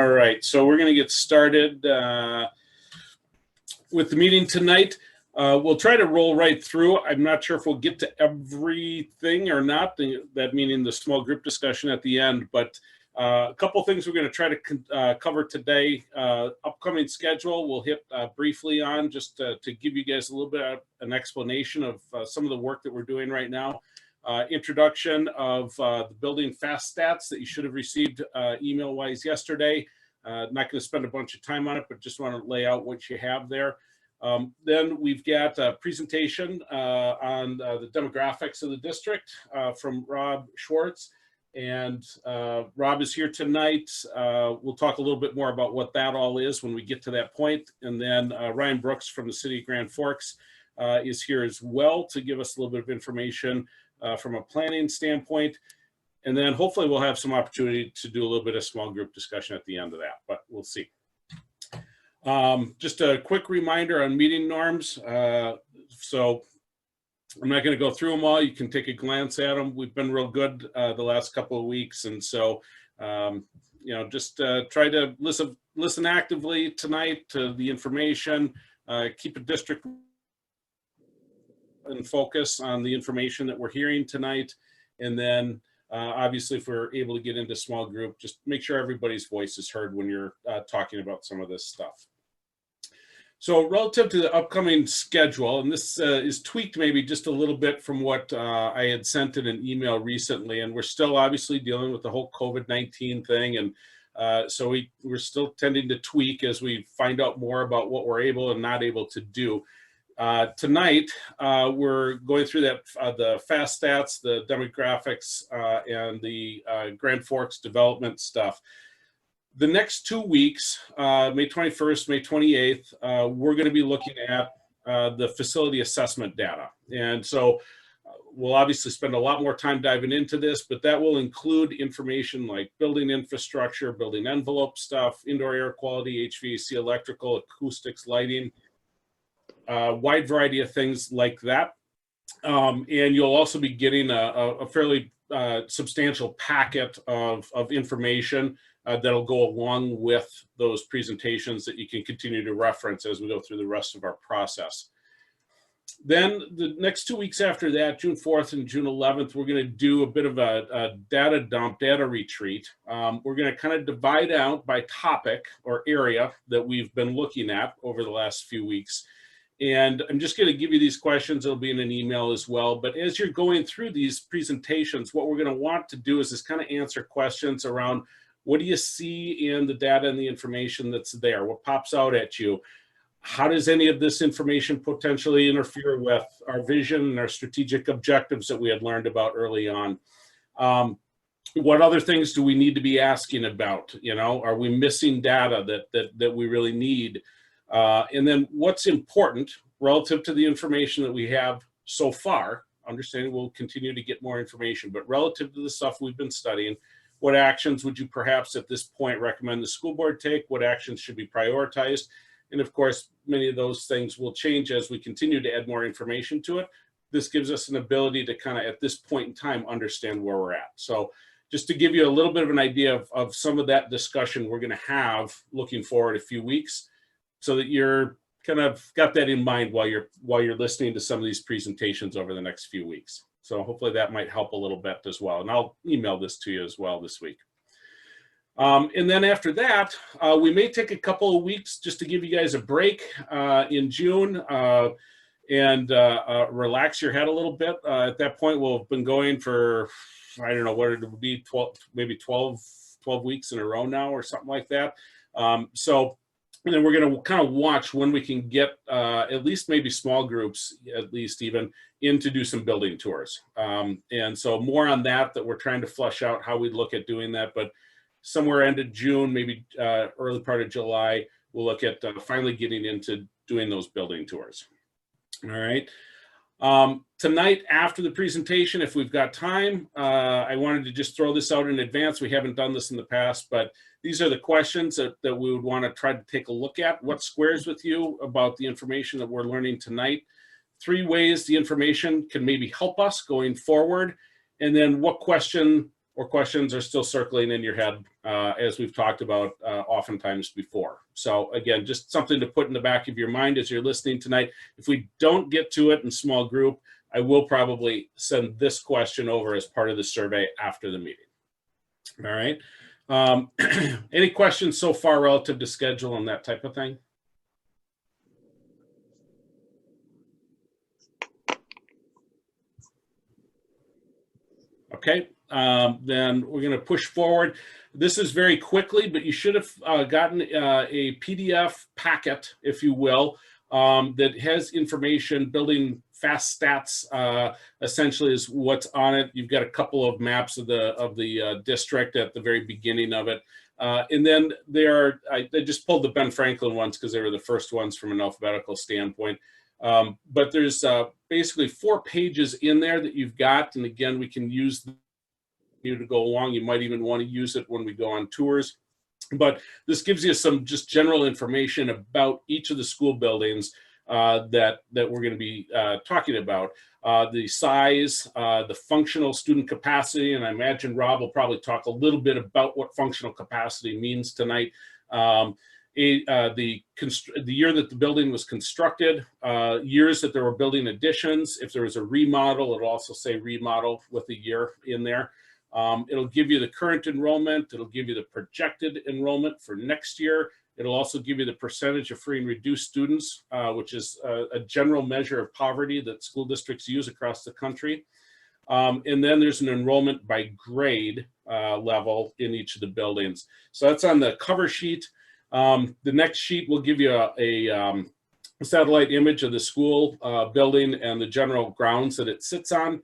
All right, so we're going to get started with the meeting tonight. We'll try to roll right through. I'm not sure if we'll get to everything or not, that meaning the small group discussion at the end, but a couple things we're going to try to cover today. Upcoming schedule we'll hit briefly on, just to give you guys a little bit of an explanation of some of the work that we're doing right now. Introduction of the building fast stats that you should have received email-wise yesterday. Not going to spend a bunch of time on it, but just want to lay out what you have there. Then we've got a presentation on the demographics of the district from Rob Schwartz. And Rob is here tonight. We'll talk a little bit more about what that all is when we get to that point. And then Ryan Brooks from the city of Grand Forks is here as well to give us a little bit of information from a planning standpoint. And then hopefully we'll have some opportunity to do a little bit of small group discussion at the end of that, but we'll see. Just a quick reminder on meeting norms. So I'm not going to go through them all. You can take a glance at them. We've been real good the last couple of weeks. And so, you know, just try to listen actively tonight to the information, keep a district and focus on the information that we're hearing tonight. And then obviously if we're able to get into small group, just make sure everybody's voice is heard when you're talking about some of this stuff. So relative to the upcoming schedule, and this is tweaked maybe just a little bit from what I had sent in an email recently, and we're still obviously dealing with the whole COVID-19 thing. And so we're still tending to tweak as we find out more about what we're able and not able to do. Tonight, we're going through that the fast stats, the demographics, and the Grand Forks development stuff. The next 2 weeks, May 21st, May 28th, we're going to be looking at the facility assessment data. And so we'll obviously spend a lot more time diving into this, but that will include information like building infrastructure, building envelope stuff, indoor air quality, HVAC, electrical, acoustics, lighting, wide variety of things like that. And you'll also be getting a fairly substantial packet of information that'll go along with those presentations that you can continue to reference as we go through the rest of our process. Then the next 2 weeks after that, June 4th and June 11th, we're going to do a bit of a data dump, data retreat. We're going to kind of divide out by topic or area that we've been looking at over the last few weeks. And I'm just going to give you these questions. It'll be in an email as well. But as you're going through these presentations, what we're going to want to do is just kind of answer questions around what do you see in the data and the information that's there? What pops out at you? How does any of this information potentially interfere with our vision and our strategic objectives that we had learned about early on? What other things do we need to be asking about? You know, are we missing data that we really need? And then what's important relative to the information that we have so far, understanding we'll continue to get more information, but relative to the stuff we've been studying, what actions would you perhaps at this point recommend the school board take? What actions should be prioritized? And of course, many of those things will change as we continue to add more information to it. This gives us an ability to kind of at this point in time understand where we're at. So just to give you a little bit of an idea of some of that discussion we're going to have looking forward a few weeks, so that you're kind of got that in mind while you're listening to some of these presentations over the next few weeks. So hopefully that might help a little bit as well. And I'll email this to you as well this week. And then after that, we may take a couple of weeks just to give you guys a break in June and relax your head a little bit. At that point, we'll have been going for, I don't know, what it would be, 12 weeks in a row now or something like that. And then we're going to kind of watch when we can get at least maybe small groups, at least even, in to do some building tours. And so more on that we're trying to flush out how we look at doing that. But somewhere end of June, maybe early part of July, we'll look at finally getting into doing those building tours. All right. Tonight, after the presentation, if we've got time, I wanted to just throw this out in advance. We haven't done this in the past, but these are the questions that we would want to try to take a look at. What squares with you about the information that we're learning tonight? 3 ways the information can maybe help us going forward. And then what question or questions are still circling in your head, as we've talked about oftentimes before. So again, just something to put in the back of your mind as you're listening tonight. If we don't get to it in small group, I will probably send this question over as part of the survey after the meeting. All right. Any questions so far relative to schedule and that type of thing? Okay, then we're going to push forward. This is very quickly, but you should have gotten a PDF packet, if you will, that has information. Building fast stats essentially is what's on it. You've got a couple of maps of the district at the very beginning of it. And then I just pulled the Ben Franklin ones because they were the first ones from an alphabetical standpoint. But there's basically 4 pages in there that you've got. And again, we can use you to go along. You might even want to use it when we go on tours. But this gives you some just general information about each of the school buildings that we're going to be talking about. The size, the functional student capacity, and I imagine Rob will probably talk a little bit about what functional capacity means tonight. The year that the building was constructed, years that there were building additions. If there was a remodel, it'll also say remodel with the year in there. It'll give you the current enrollment. It'll give you the projected enrollment for next year. It'll also give you the percentage of free and reduced students, which is a general measure of poverty that school districts use across the country. And then there's an enrollment by grade level in each of the buildings. So that's on the cover sheet. The next sheet will give you a satellite image of the school building and the general grounds that it sits on.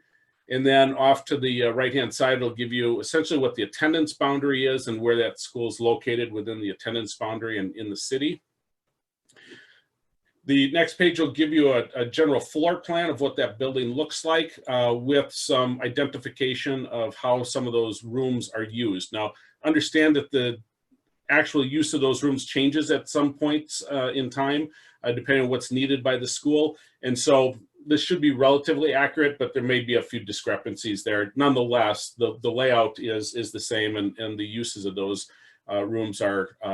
And then off to the right-hand side, it'll give you essentially what the attendance boundary is and where that school is located within the attendance boundary and in the city. The next page will give you a general floor plan of what that building looks like with some identification of how some of those rooms are used. Now, understand that the actual use of those rooms changes at some points in time, depending on what's needed by the school. And so this should be relatively accurate, but there may be a few discrepancies there. Nonetheless, the layout is the same, and the uses of those rooms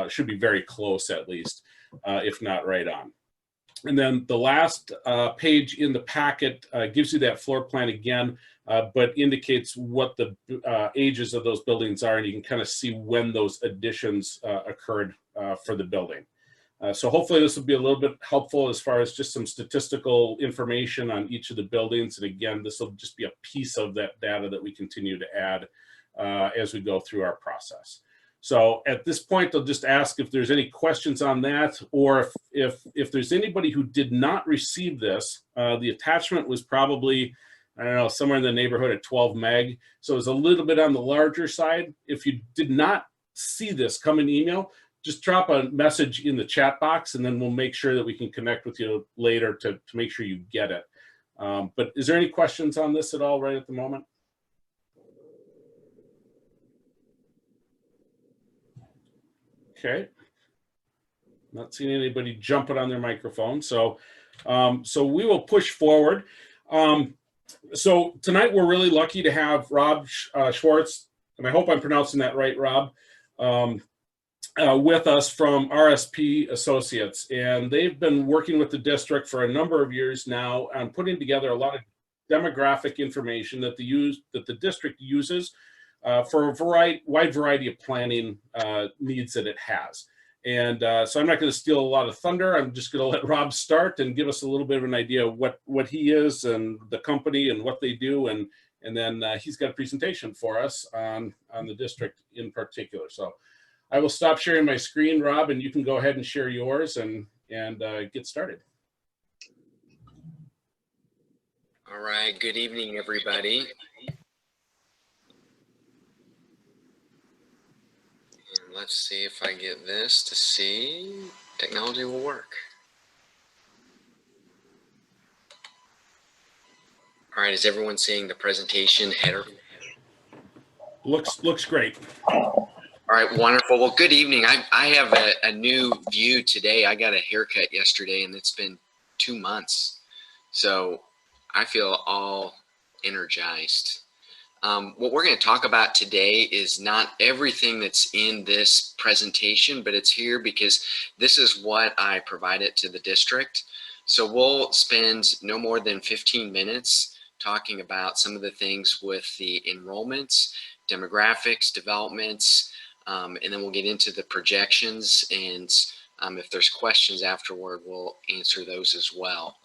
should be very close, at least, if not right on. And then the last page in the packet gives you that floor plan again, but indicates what the ages of those buildings are, and you can kind of see when those additions occurred for the building. So hopefully this will be a little bit helpful as far as just some statistical information on each of the buildings. And again, this will just be a piece of that data that we continue to add as we go through our process. So at this point, I'll just ask if there's any questions on that, or if there's anybody who did not receive this. The attachment was probably, I don't know, somewhere in the neighborhood of 12 meg. So it's a little bit on the larger side. If you did not see this come in email, just drop a message in the chat box, and then we'll make sure that we can connect with you later to make sure you get it. But is there any questions on this at all right at the moment? Okay. Not seeing anybody jumping on their microphone. So we will push forward. So tonight we're really lucky to have Rob Schwartz, and I hope I'm pronouncing that right, Rob, with us from RSP Associates. And they've been working with the district for a number of years now on putting together a lot of demographic information that the district uses for a wide variety of planning needs that it has. And so I'm not going to steal a lot of thunder. I'm just going to let Rob start and give us a little bit of an idea of what he is and the company and what they do. And then he's got a presentation for us on the district in particular. So I will stop sharing my screen, Rob, and you can go ahead and share yours and get started. All right, good evening, everybody. And let's see if I get this to see. Technology will work. All right, is everyone seeing the presentation header? Looks great. All right, wonderful. Well, good evening. I have a new view today. I got a haircut yesterday, and it's been 2 months. So I feel all energized. What we're going to talk about today is not everything that's in this presentation, but it's here because this is what I provided to the district. So we'll spend no more than 15 minutes talking about some of the things with the enrollments, demographics, developments, and then we'll get into the projections, and if there's questions afterward, we'll answer those as well.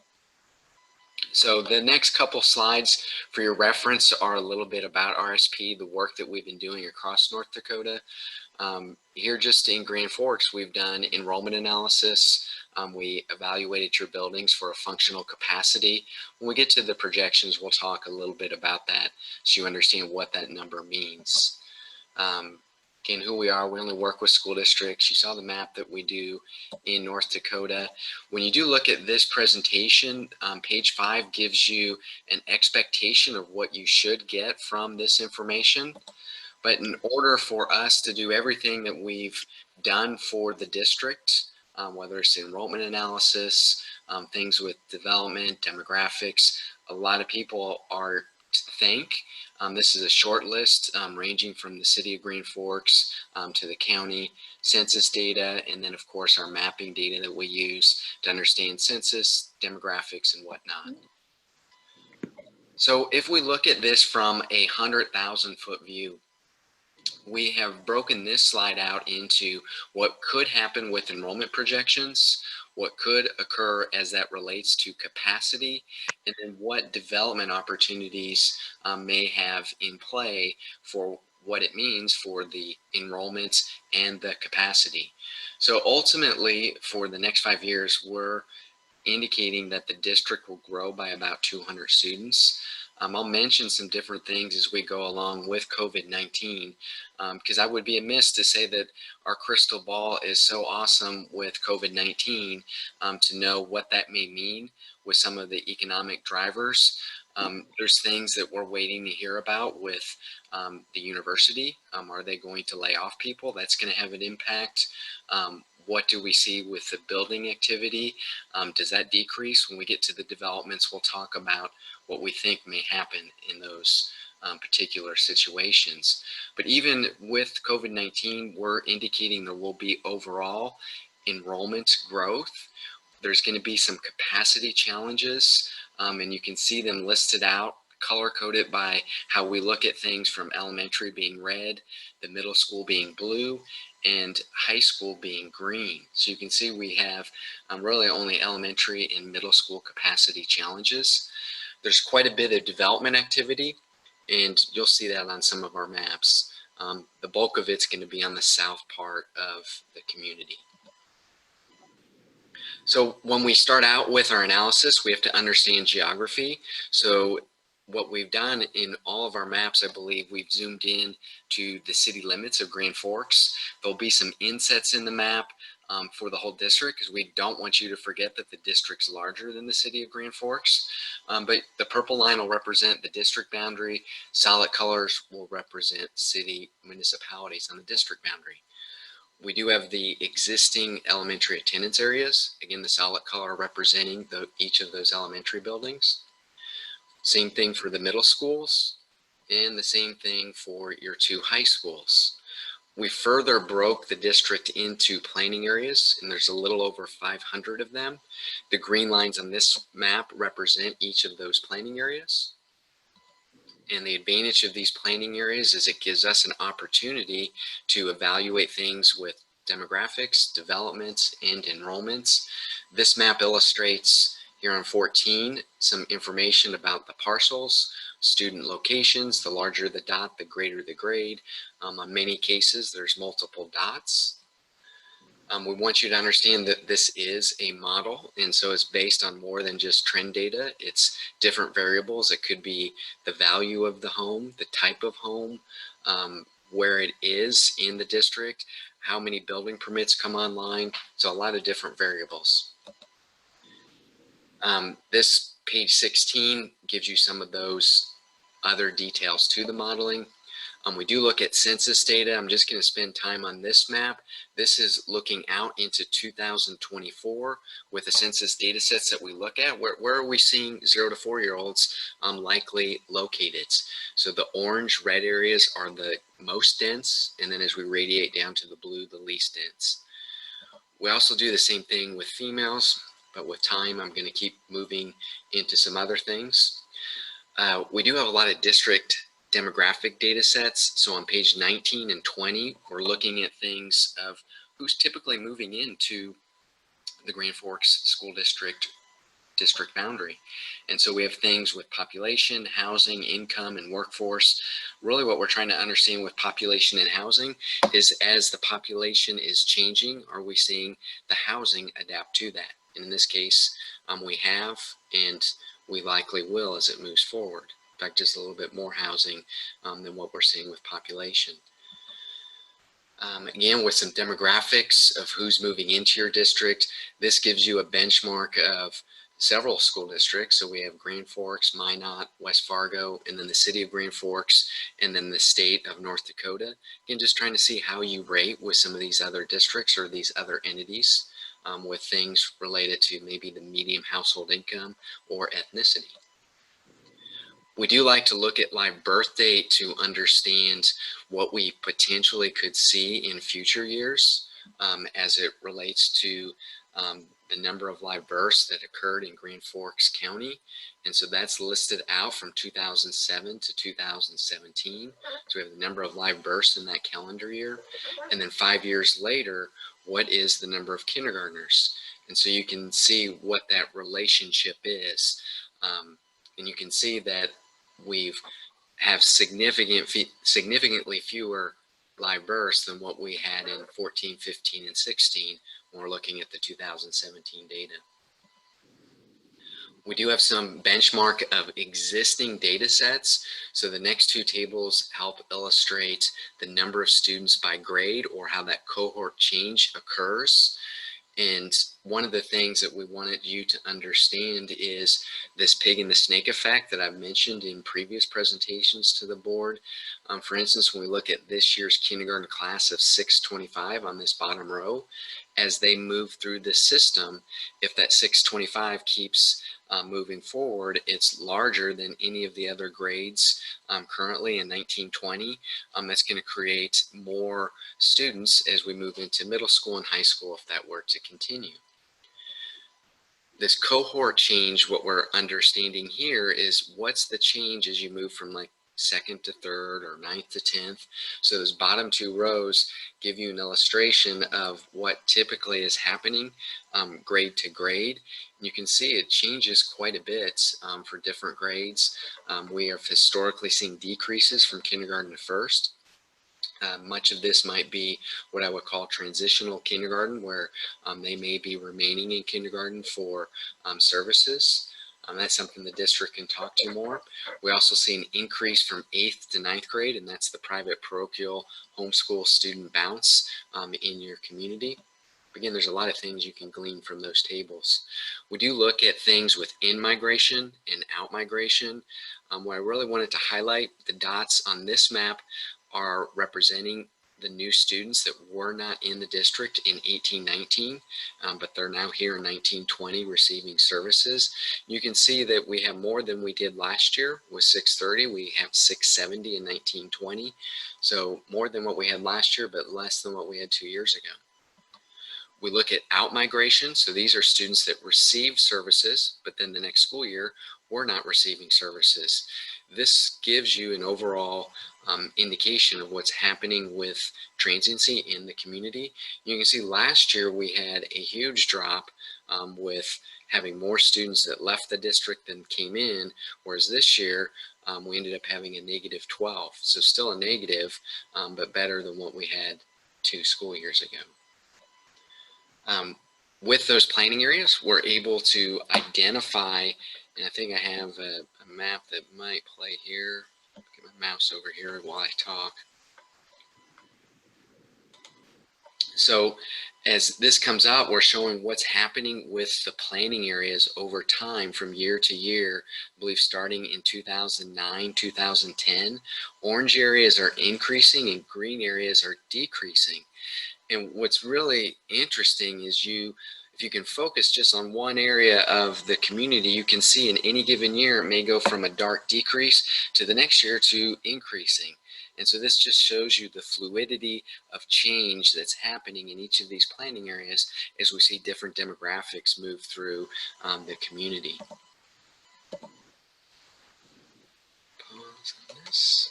So the next couple slides for your reference are a little bit about RSP, the work that we've been doing across North Dakota. Here just in Grand Forks, we've done enrollment analysis. We evaluated your buildings for a functional capacity. When we get to the projections, we'll talk a little bit about that so you understand what that number means. Again, who we are, we only work with school districts. You saw the map that we do in North Dakota. When you do look at this presentation, page 5 gives you an expectation of what you should get from this information. But in order for us to do everything that we've done for the district, whether it's enrollment analysis, things with development, demographics, a lot of people are to thank. This is a short list ranging from the city of Grand Forks to the county census data, and then of course our mapping data that we use to understand census, demographics, and whatnot. So if we look at this from a 100,000 foot view, we have broken this slide out into what could happen with enrollment projections, what could occur as that relates to capacity, and then what development opportunities may have in play for what it means for the enrollment and the capacity. So ultimately, for the next 5 years, we're indicating that the district will grow by about 200 students. I'll mention some different things as we go along with COVID-19, because I would be amiss to say that our crystal ball is so awesome with COVID-19 to know what that may mean with some of the economic drivers. There's things that we're waiting to hear about with the university. Are they going to lay off people? That's going to have an impact. What do we see with the building activity? Does that decrease? When we get to the developments, we'll talk about what we think may happen in those particular situations. But even with COVID-19, we're indicating there will be overall enrollment growth. There's going to be some capacity challenges, and you can see them listed out, color-coded by how we look at things, from elementary being red, the middle school being blue, and high school being green. So you can see we have really only elementary and middle school capacity challenges. There's quite a bit of development activity, and you'll see that on some of our maps. The bulk of it's going to be on the south part of the community. So when we start out with our analysis, we have to understand geography. So what we've done in all of our maps, I believe we've zoomed in to the city limits of Grand Forks. There'll be some insets in the map for the whole district, because we don't want you to forget that the district's larger than the city of Grand Forks. But the purple line will represent the district boundary. Solid colors will represent city municipalities on the district boundary. We do have the existing elementary attendance areas. Again, the solid color representing each of those elementary buildings. Same thing for the middle schools, and the same thing for your 2 high schools. We further broke the district into planning areas, and there's a little over 500 of them. The green lines on this map represent each of those planning areas. And the advantage of these planning areas is it gives us an opportunity to evaluate things with demographics, developments, and enrollments. This map illustrates here on 14 some information about the parcels, student locations. The larger the dot, the greater the grade. On many cases, there's multiple dots. We want you to understand that this is a model, and so it's based on more than just trend data. It's different variables. It could be the value of the home, the type of home, where it is in the district, how many building permits come online. So a lot of different variables. This page 16 gives you some of those other details to the modeling. We do look at census data. I'm just going to spend time on this map. This is looking out into 2024 with the census data sets that we look at. Where are we seeing 0 to 4-year-olds likely located? So the orange, red areas are the most dense, and then as we radiate down to the blue, the least dense. We also do the same thing with females, but with time, I'm going to keep moving into some other things. We do have a lot of district demographic data sets. So on page 19 and 20, we're looking at things of who's typically moving into the Grand Forks School District boundary. And so we have things with population, housing, income, and workforce. Really what we're trying to understand with population and housing is as the population is changing, are we seeing the housing adapt to that? And in this case, we have, and we likely will as it moves forward. In fact, just a little bit more housing than what we're seeing with population. Again, with some demographics of who's moving into your district, this gives you a benchmark of several school districts. So we have Grand Forks, Minot, West Fargo, and then the city of Grand Forks, and then the state of North Dakota. Again, just trying to see how you rate with some of these other districts or these other entities with things related to maybe the median household income or ethnicity. We do like to look at live birth date to understand what we potentially could see in future years as it relates to the number of live births that occurred in Grand Forks County. And so that's listed out from 2007 to 2017. So we have the number of live births in that calendar year. And then 5 years later, what is the number of kindergartners? And so you can see what that relationship is. And you can see that we've have significantly fewer live births than what we had in 14, 15, and 16 when we're looking at the 2017 data. We do have some benchmark of existing data sets. So the next two tables help illustrate the number of students by grade or how that cohort change occurs. And one of the things that we wanted you to understand is this pig and the snake effect that I've mentioned in previous presentations to the board. For instance, when we look at this year's kindergarten class of 625 on this bottom row, as they move through this system, if that 625 keeps moving forward, it's larger than any of the other grades currently in 1920. That's going to create more students as we move into middle school and high school if that were to continue. This cohort change, what we're understanding here is what's the change as you move from like second to third or ninth to 10th. So those bottom two rows give you an illustration of what typically is happening grade to grade. You can see it changes quite a bit for different grades. We have historically seen decreases from kindergarten to first. Much of this might be what I would call transitional kindergarten, where they may be remaining in kindergarten for services. That's something the district can talk to more. We also see an increase from 8th to 9th grade, and that's the private parochial homeschool student bounce in your community. Again, there's a lot of things you can glean from those tables. We do look at things with in-migration and out-migration. What I really wanted to highlight, the dots on this map are representing the new students that were not in the district in 1819, but they're now here in 1920 receiving services. You can see that we have more than we did last year with 630. We have 670 in 1920. So more than what we had last year, but less than what we had 2 years ago. We look at out-migration. So these are students that received services, but then the next school year were not receiving services. This gives you an overall indication of what's happening with transiency in the community. You can see last year we had a huge drop with having more students that left the district than came in, whereas this year we ended up having a -12. So still a negative, but better than what we had 2 school years ago. With those planning areas, we're able to identify, and I think I have a map that might play here. Get my mouse over here while I talk. So As this comes out, we're showing what's happening with the planning areas over time from year to year. I believe starting in 2009, 2010, orange areas are increasing and green areas are decreasing. And what's really interesting is if you can focus just on one area of the community, you can see in any given year, it may go from a dark decrease to the next year to increasing. And so this just shows you the fluidity of change that's happening in each of these planning areas as we see different demographics move through the community. Pause on this.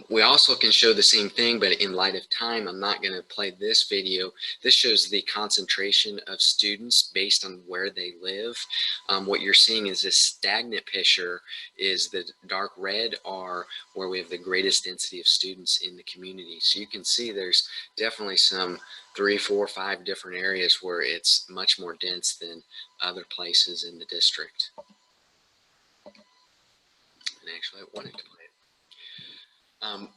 We also can show the same thing, but in light of time, I'm not going to play this video. This shows the concentration of students based on where they live. What you're seeing is this stagnant picture is the dark red are where we have the greatest density of students in the community. So you can see there's definitely some 3, 4, 5 different areas where it's much more dense than other places in the district. And actually, I wanted to play.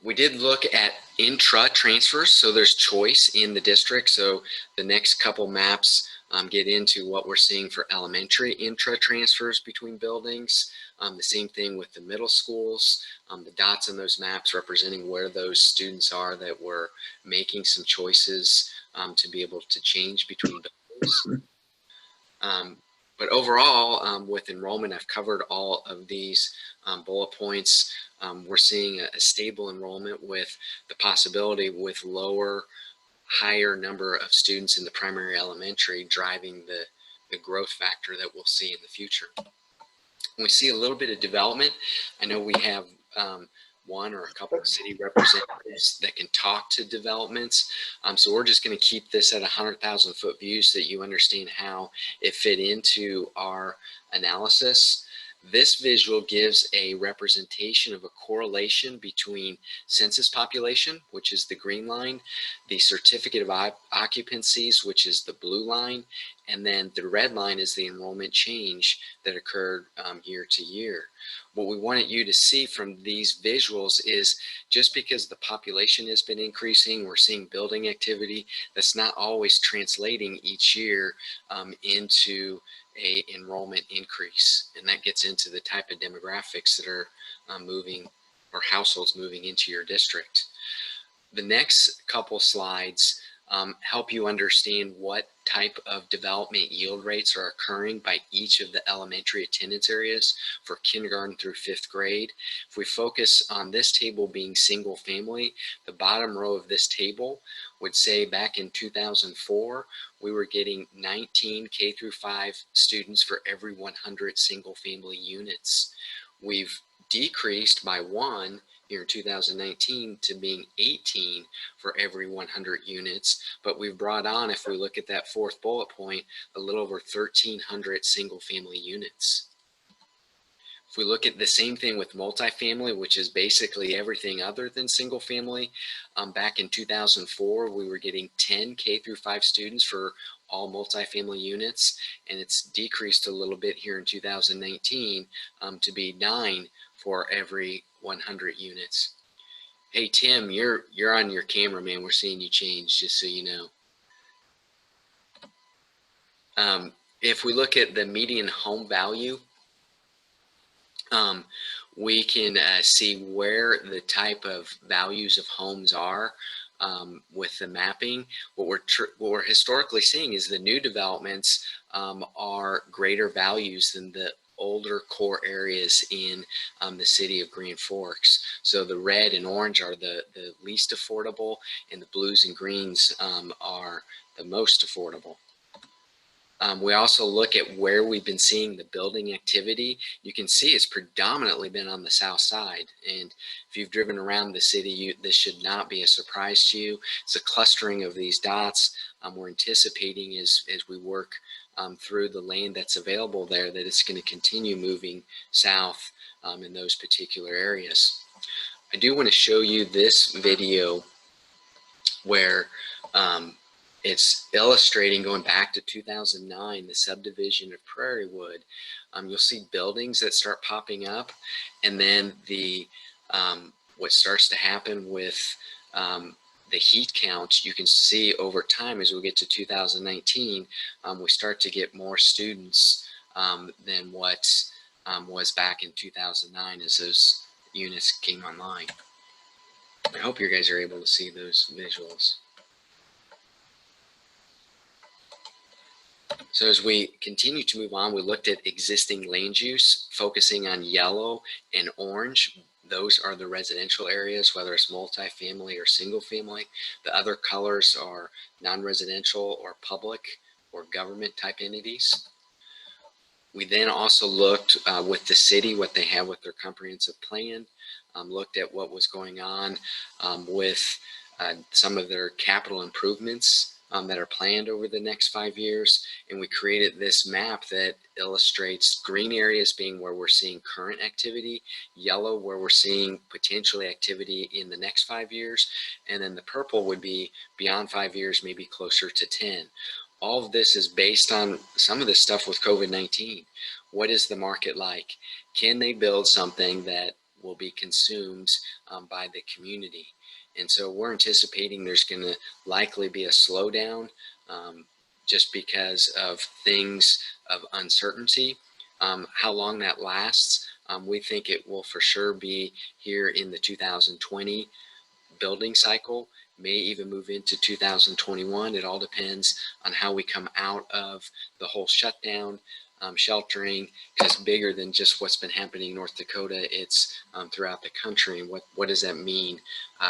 We did look at intra transfers, so there's choice in the district. So the next couple maps get into what we're seeing for elementary intra transfers between buildings. The same thing with the middle schools. The dots in those maps representing where those students are that were making some choices to be able to change between buildings. But overall, with enrollment, I've covered all of these bullet points. We're seeing a stable enrollment with the possibility with higher number of students in the primary elementary driving the growth factor that we'll see in the future. We see a little bit of development. I know we have one or a couple of city representatives that can talk to developments. So we're just going to keep this at 100,000 foot view so that you understand how it fit into our analysis. This visual gives a representation of a correlation between census population, which is the green line, the certificate of occupancies, which is the blue line, and then the red line is the enrollment change that occurred year to year. What we wanted you to see from these visuals is just because the population has been increasing, we're seeing building activity, that's not always translating each year into a enrollment increase. And that gets into the type of demographics that are moving or households moving into your district. The next couple slides help you understand what type of development yield rates are occurring by each of the elementary attendance areas for kindergarten through 5th grade. If we focus on this table being single family, the bottom row of this table would say back in 2004, we were getting 19 K through 5 students for every 100 single family units. We've decreased by 1 here in 2019 to being 18 for every 100 units, but we've brought on, if we look at that 4th bullet point, a little over 1,300 single family units. If we look at the same thing with multifamily, which is basically everything other than single family, back in 2004, we were getting 10 K through 5 students for all multifamily units, and it's decreased a little bit here in 2019 to be 9 for every 100 units. Hey Tim, you're on your camera, man. We're seeing you change, just so you know. If we look at the median home value, we can see where the type of values of homes are with the mapping. What we're historically seeing is the new developments are greater values than the older core areas in the city of Grand Forks. So the red and orange are the least affordable, and the blues and greens are the most affordable. We also look at where we've been seeing the building activity. You can see it's predominantly been on the south side. And if you've driven around the city, this should not be a surprise to you. It's a clustering of these dots. We're anticipating as we work through the land that's available there that it's going to continue moving south in those particular areas. I do want to show you this video where it's illustrating, going back to 2009, the subdivision of Prairie Wood. You'll see buildings that start popping up, and then the what starts to happen with the heat count, you can see over time as we get to 2019, we start to get more students than what was back in 2009 as those units came online. I hope you guys are able to see those visuals. So as we continue to move on, we looked at existing land use, focusing on yellow and orange. Those are the residential areas, whether it's multifamily or single family. The other colors are non-residential or public or government type entities. We then also looked with the city, what they have with their comprehensive plan, looked at what was going on with some of their capital improvements that are planned over the next 5 years. And we created this map that illustrates green areas being where we're seeing current activity, yellow where we're seeing potentially activity in the next 5 years, and then the purple would be beyond 5 years, maybe closer to 10. All of this is based on some of this stuff with COVID-19. What is the market like? Can they build something that will be consumed by the community? And so we're anticipating there's going to likely be a slowdown just because of things of uncertainty. How long that lasts, we think it will for sure be here in the 2020 building cycle, may even move into 2021. It all depends on how we come out of the whole shutdown, sheltering, because it's bigger than just what's been happening in North Dakota. It's throughout the country. And what does that mean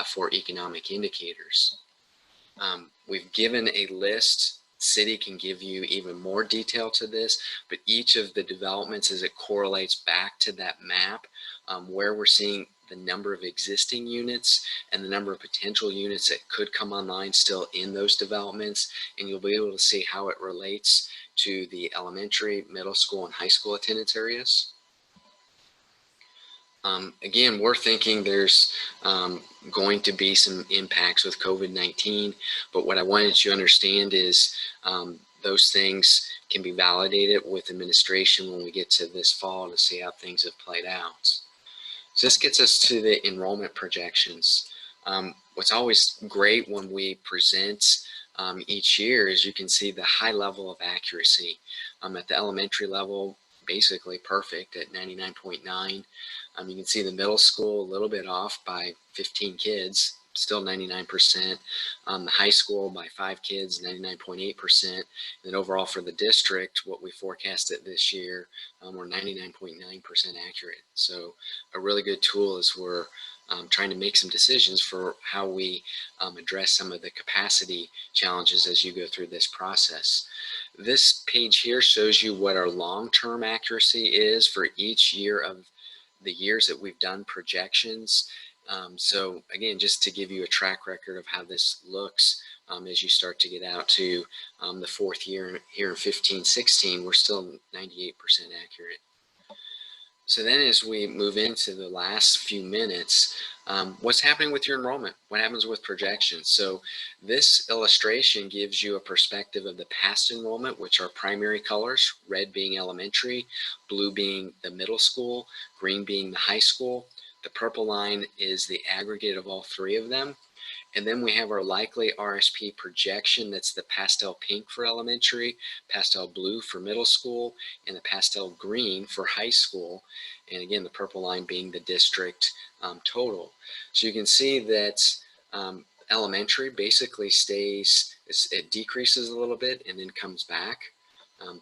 for economic indicators? We've given a list. City can give you even more detail to this, but each of the developments as it correlates back to that map, where we're seeing the number of existing units and the number of potential units that could come online still in those developments. And you'll be able to see how it relates to the elementary, middle school, and high school attendance areas. Again, we're thinking there's going to be some impacts with COVID-19, but what I wanted you to understand is those things can be validated with administration when we get to this fall to see how things have played out. So this gets us to the enrollment projections. What's always great when we present each year is you can see the high level of accuracy. At the elementary level, basically perfect at 99.9. You can see the middle school a little bit off by 15 kids, still 99%. The high school by 5 kids, 99.8%. And overall for the district, what we forecasted this year, we're 99.9% accurate. So a really good tool as we're trying to make some decisions for how we address some of the capacity challenges as you go through this process. This page here shows you what our long-term accuracy is for each year of the years that we've done projections. So again, just to give you a track record of how this looks as you start to get out to the 4th year here in 15-16, we're still 98% accurate. So then as we move into the last few minutes, what's happening with your enrollment? What happens with projections? So this illustration gives you a perspective of the past enrollment, which are primary colors, red being elementary, blue being the middle school, green being the high school. The purple line is the aggregate of all 3 of them. And then we have our likely RSP projection. That's the pastel pink for elementary, pastel blue for middle school, and the pastel green for high school. And again, the purple line being the district total. So you can see that elementary basically stays, it decreases a little bit and then comes back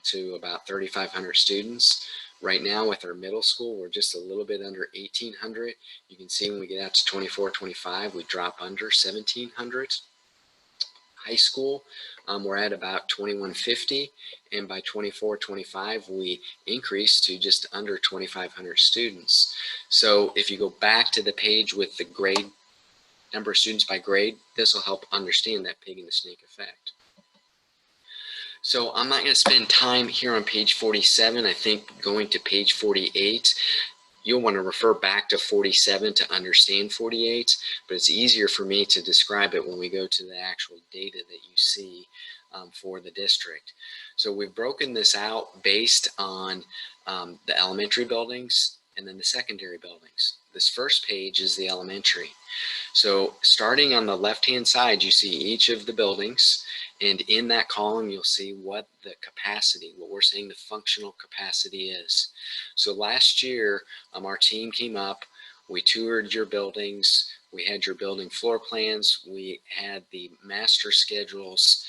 to about 3,500 students. Right now with our middle school, we're just a little bit under 1,800. You can see when we get out to 24, 25, we drop under 1,700. High school, we're at about 2,150. And by 24, 25, we increase to just under 2,500 students. So if you go back to the page with the grade, number of students by grade, this will help understand that pig in the snake effect. So I'm not going to spend time here on page 47. I think going to page 48, you'll want to refer back to 47 to understand 48, but it's easier for me to describe it when we go to the actual data that you see for the district. So we've broken this out based on the elementary buildings and then the secondary buildings. This first page is the elementary. So starting on the left-hand side, you see each of the buildings, and in that column, you'll see what the capacity, what we're saying the functional capacity is. So last year, our team came up, we toured your buildings, we had your building floor plans, we had the master schedules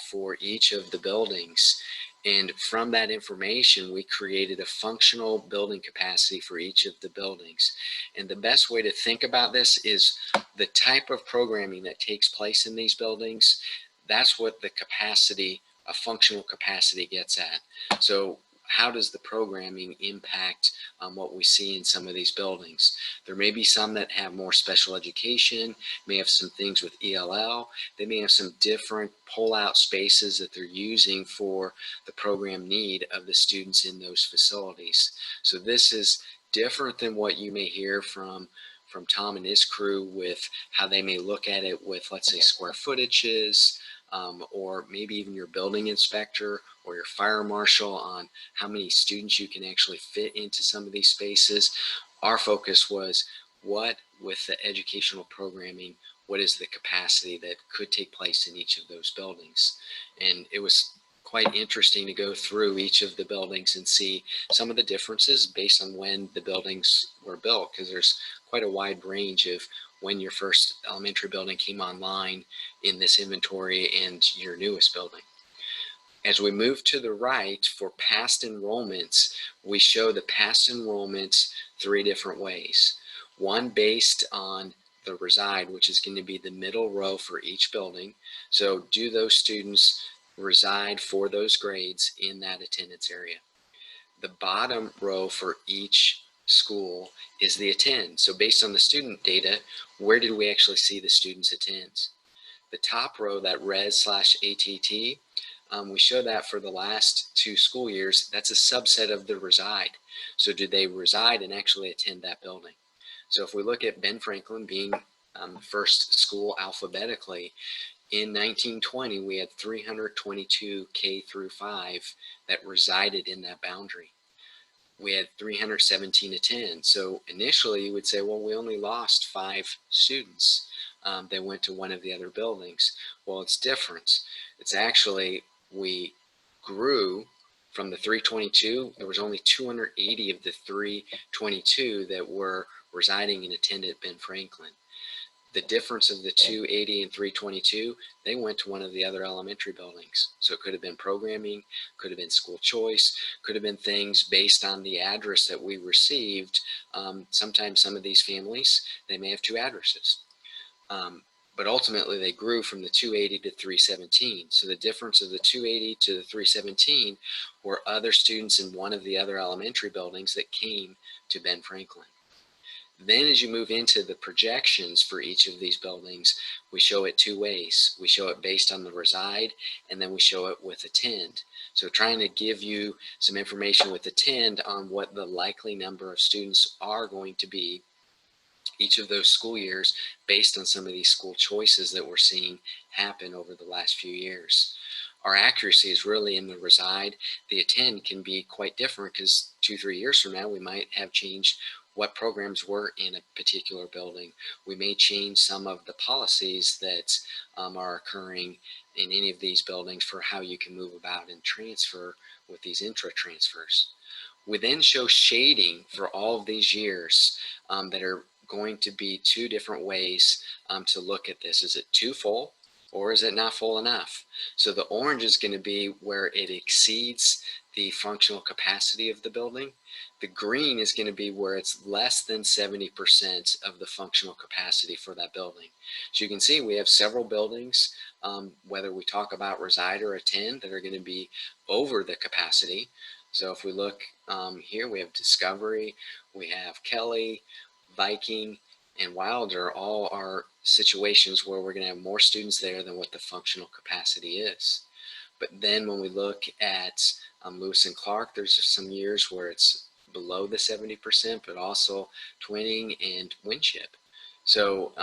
for each of the buildings. And from that information, we created a functional building capacity for each of the buildings. And the best way to think about this is the type of programming that takes place in these buildings. That's what the capacity, a functional capacity, gets at. So how does the programming impact what we see in some of these buildings? There may be some that have more special education, may have some things with ELL, they may have some different pull-out spaces that they're using for the program need of the students in those facilities. So this is different than what you may hear from Tom and his crew with how they may look at it with, let's say, square footages, or maybe even your building inspector or your fire marshal on how many students you can actually fit into some of these spaces. Our focus was what, with the educational programming, what is the capacity that could take place in each of those buildings? And it was quite interesting to go through each of the buildings and see some of the differences based on when the buildings were built, because there's quite a wide range of when your first elementary building came online in this inventory and your newest building. As we move to the right for past enrollments, we show the past enrollments 3 different ways. One based on the reside, which is going to be the middle row for each building. So do those students reside for those grades in that attendance area? The bottom row for each school is the attend. So based on the student data, where did we actually see the students attend? The top row, that res/ATT, we show that for the last 2 school years, that's a subset of the reside. So do they reside and actually attend that building? So if we look at Ben Franklin being first school alphabetically, in 1920, we had 322 K through 5 that resided in that boundary. We had 317 attend. So initially you would say, well, we only lost 5 students that went to one of the other buildings. Well, it's different. It's actually, we grew from the 322, there was only 280 of the 322 that were residing and attended Ben Franklin. The difference of the 280 and 322, they went to one of the other elementary buildings. So it could have been programming, could have been school choice, could have been things based on the address that we received. Sometimes some of these families, they may have 2 addresses. But ultimately they grew from the 280 to 317. So the difference of the 280 to the 317 were other students in one of the other elementary buildings that came to Ben Franklin. Then as you move into the projections for each of these buildings, we show it 2 ways. We show it based on the reside, and then we show it with attend. So trying to give you some information with attend on what the likely number of students are going to be each of those school years based on some of these school choices that we're seeing happen over the last few years. Our accuracy is really in the reside. The attend can be quite different because 2-3 years from now, we might have changed what programs were in a particular building. We may change some of the policies that are occurring in any of these buildings for how you can move about and transfer with these intra transfers. We then show shading for all of these years that are going to be 2 different ways to look at this. Is it too full or is it not full enough? So the orange is going to be where it exceeds the functional capacity of the building. The green is going to be where it's less than 70% of the functional capacity for that building. So you can see we have several buildings, whether we talk about reside or attend, that are going to be over the capacity. So if we look here, we have Discovery, we have Kelly, Viking, and Wilder. All are situations where we're going to have more students there than what the functional capacity is. But then when we look at Lewis and Clark, there's some years where it's below the 70%, but also Twinning and Winship. So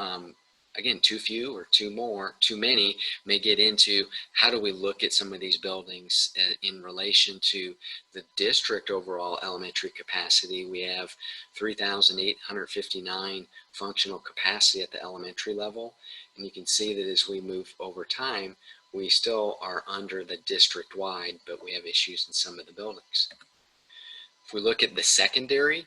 again, too few or too many may get into how do we look at some of these buildings in relation to the district overall elementary capacity. We have 3,859 functional capacity at the elementary level. And you can see that as we move over time, we still are under the district wide, but we have issues in some of the buildings. If we look at the secondary,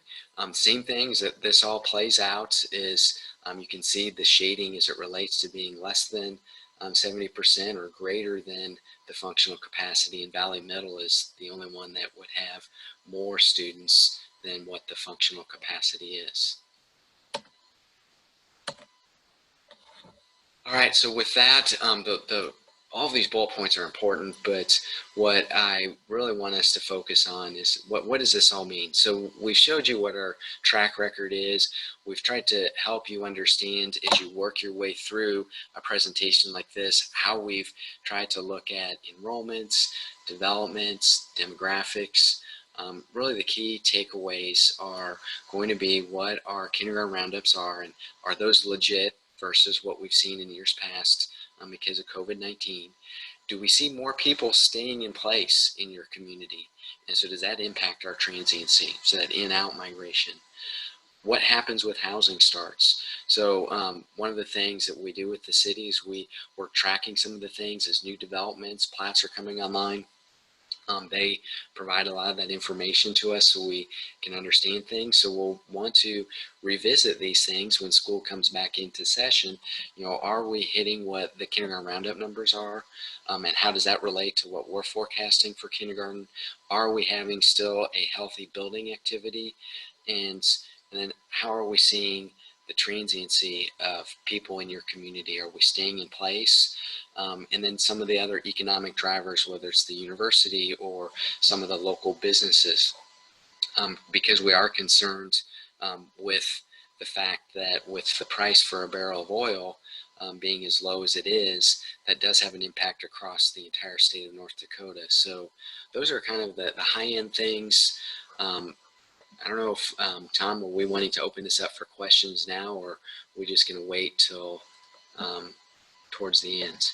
same things that this all plays out is you can see the shading as it relates to being less than 70% or greater than the functional capacity, and Valley Middle is the only one that would have more students than what the functional capacity is. All right, so with that, all of these bullet points are important, but what I really want us to focus on is what does this all mean? So we've showed you what our track record is. We've tried to help you understand as you work your way through a presentation like this, how we've tried to look at enrollments, developments, demographics. Really the key takeaways are going to be what our kindergarten roundups are, and are those legit versus what we've seen in years past because of COVID-19. Do we see more people staying in place in your community? And so does that impact our transiency? So that in-out migration. What happens with housing starts? So one of the things that we do with the city is we're tracking some of the things as new developments, plats are coming online. They provide a lot of that information to us so we can understand things. So we'll want to revisit these things when school comes back into session. You know, are we hitting what the kindergarten roundup numbers are? And how does that relate to what we're forecasting for kindergarten? Are we having still a healthy building activity? And then how are we seeing the transiency of people in your community? Are we staying in place? And then some of the other economic drivers, whether it's the university or some of the local businesses, because we are concerned with the fact that with the price for a barrel of oil being as low as it is, that does have an impact across the entire state of North Dakota. So those are kind of the high-end things. I don't know if, Tom, are we wanting to open this up for questions now, or are we just going to wait till towards the end?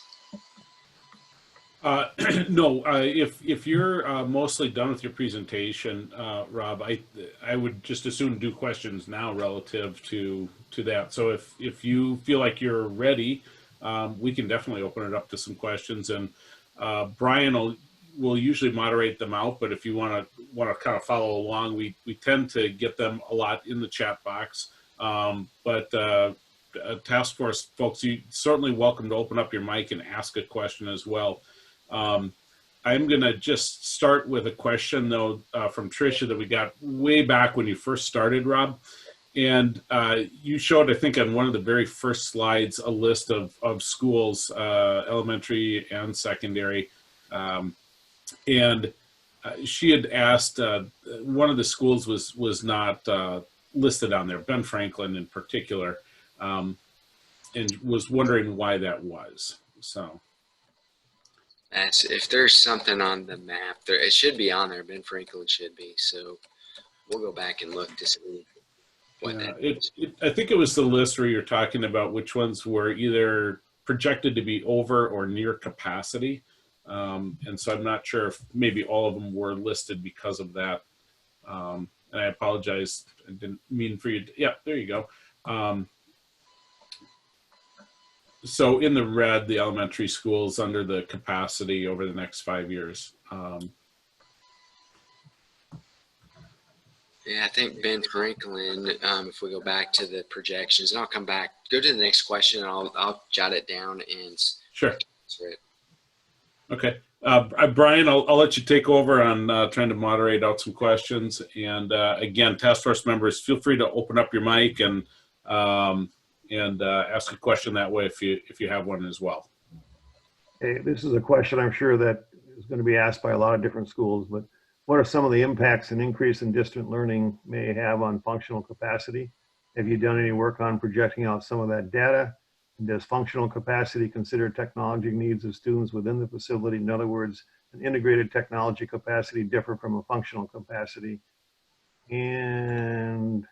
No, if you're mostly done with your presentation, Rob, I would just as soon do questions now relative to that. So if you feel like you're ready, we can definitely open it up to some questions, and Brian will usually moderate them out. But if you want to kind of follow along, we tend to get them a lot in the chat box. Task Force folks, you certainly welcome to open up your mic and ask a question as well. I'm going to just start with a question, though, from Tricia that we got way back when you first started, Rob. And you showed, I think, on one of the very first slides, a list of schools, elementary and secondary. And she had asked, one of the schools was not listed on there, Ben Franklin in particular, and was wondering why that was. So. If there's something on the map, it should be on there. Ben Franklin should be. So we'll go back and look to see what that is. I think it was the list where you're talking about which ones were either projected to be over or near capacity. And so I'm not sure if maybe all of them were listed because of that. And I apologize. I didn't mean for you to, yeah, there you go. So in the red, the elementary schools under the capacity over the next 5 years. Yeah, I think Ben Franklin, if we go back to the projections, and I'll come back, go to the next question, and I'll jot it down and sure. answer it. Okay. Brian, I'll let you take over on trying to moderate out some questions. And again, Task Force members, feel free to open up your mic and ask a question that way if you have one as well. Hey, this is a question I'm sure that is going to be asked by a lot of different schools, but what are some of the impacts an increase in distant learning may have on functional capacity? Have you done any work on projecting out some of that data? And does functional capacity consider technology needs of students within the facility? In other words, an integrated technology capacity differ from a functional capacity? And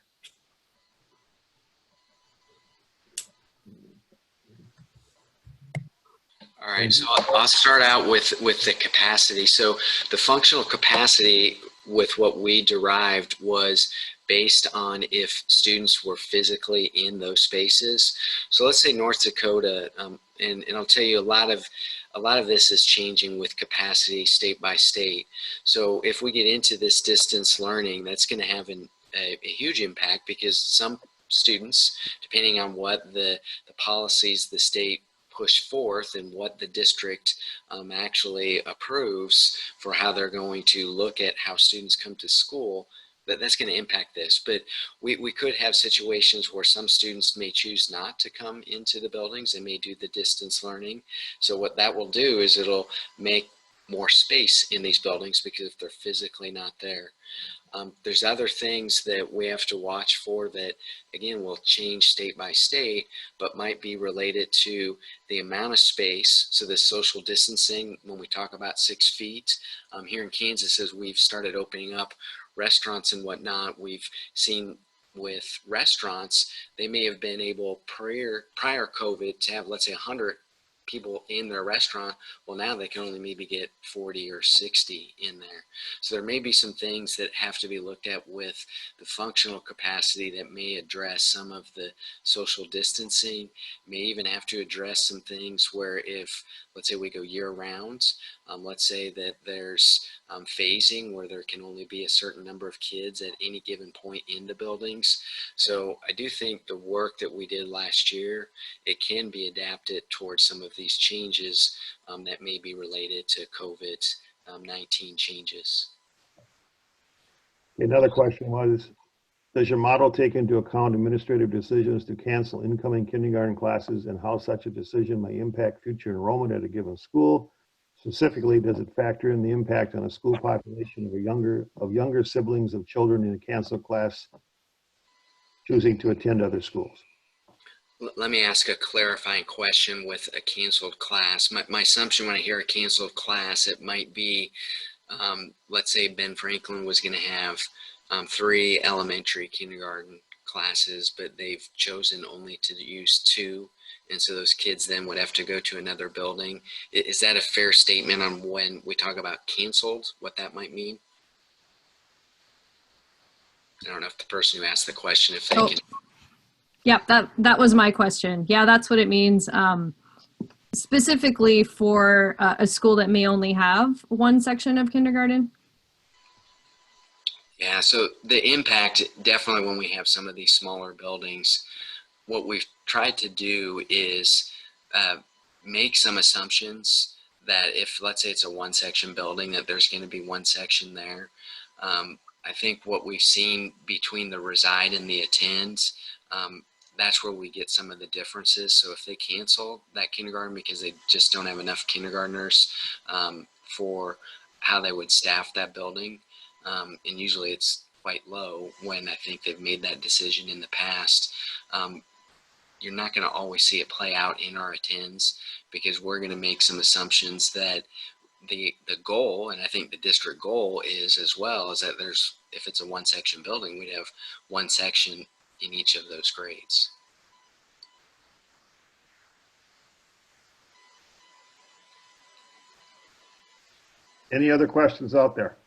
All right, so I'll start out with the capacity. So the functional capacity with what we derived was based on if students were physically in those spaces. So let's say North Dakota, and I'll tell you a lot of this is changing with capacity state by state. So if we get into this distance learning, that's going to have a huge impact, because some students, depending on what the policies the state push forth and what the district actually approves for how they're going to look at how students come to school, that's going to impact this. But we could have situations where some students may choose not to come into the buildings and may do the distance learning. So what that will do is it'll make more space in these buildings, because if they're physically not there. There's other things that we have to watch for that, again, will change state by state, but might be related to the amount of space. So the social distancing, when we talk about 6 feet, here in Kansas, as we've started opening up restaurants and whatnot, we've seen with restaurants, they may have been able prior COVID to have, let's say, 100 people in their restaurant. Well, now they can only maybe get 40 or 60 in there. So there may be some things that have to be looked at with the functional capacity that may address some of the social distancing, may even have to address some things where if, let's say we go year round, let's say that there's phasing where there can only be a certain number of kids at any given point in the buildings. So I do think the work that we did last year, it can be adapted towards some of these changes that may be related to COVID-19 changes. Another question was, does your model take into account administrative decisions to cancel incoming kindergarten classes, and how such a decision may impact future enrollment at a given school? Specifically, does it factor in the impact on a school population of younger siblings of children in a canceled class choosing to attend other schools? Let me ask a clarifying question with a canceled class. My assumption when I hear a canceled class, it might be, let's say Ben Franklin was going to have 3 elementary kindergarten classes, but they've chosen only to use 2. And so those kids then would have to go to another building. Is that a fair statement on when we talk about canceled, what that might mean? I don't know if the person who asked the question, if they can. Yep, that was my question. Yeah, that's what it means. Specifically for a school that may only have 1 section of kindergarten. Yeah, so the impact, definitely when we have some of these smaller buildings, what we've tried to do is make some assumptions that if, let's say it's a 1 section building, that there's going to be 1 section there. I think what we've seen between the reside and the attend, that's where we get some of the differences. So if they cancel that kindergarten because they just don't have enough kindergartners for how they would staff that building, and usually it's quite low when I think they've made that decision in the past, you're not going to always see it play out in our attends, because we're going to make some assumptions that the goal, and I think the district goal is as well, is that there's, if it's a 1 section building, we'd have 1 section in each of those grades. Any other questions out there?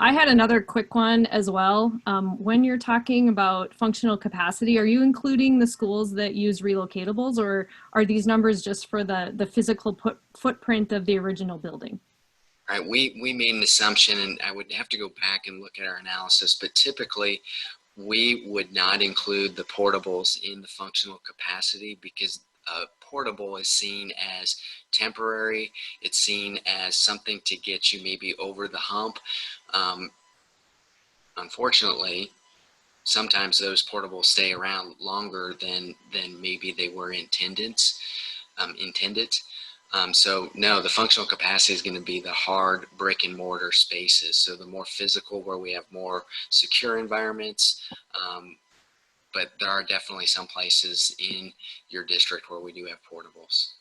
I had another quick one as well. When you're talking about functional capacity, are you including the schools that use relocatables, or are these numbers just for the physical footprint of the original building? All right, we made an assumption, and I would have to go back and look at our analysis, but typically we would not include the portables in the functional capacity, because portable is seen as temporary. It's seen as something to get you maybe over the hump. Unfortunately, sometimes those portables stay around longer than maybe they were intended. So no, the functional capacity is going to be the hard brick and mortar spaces. So the more physical, where we have more secure environments. But there are definitely some places in your district where we do have portables.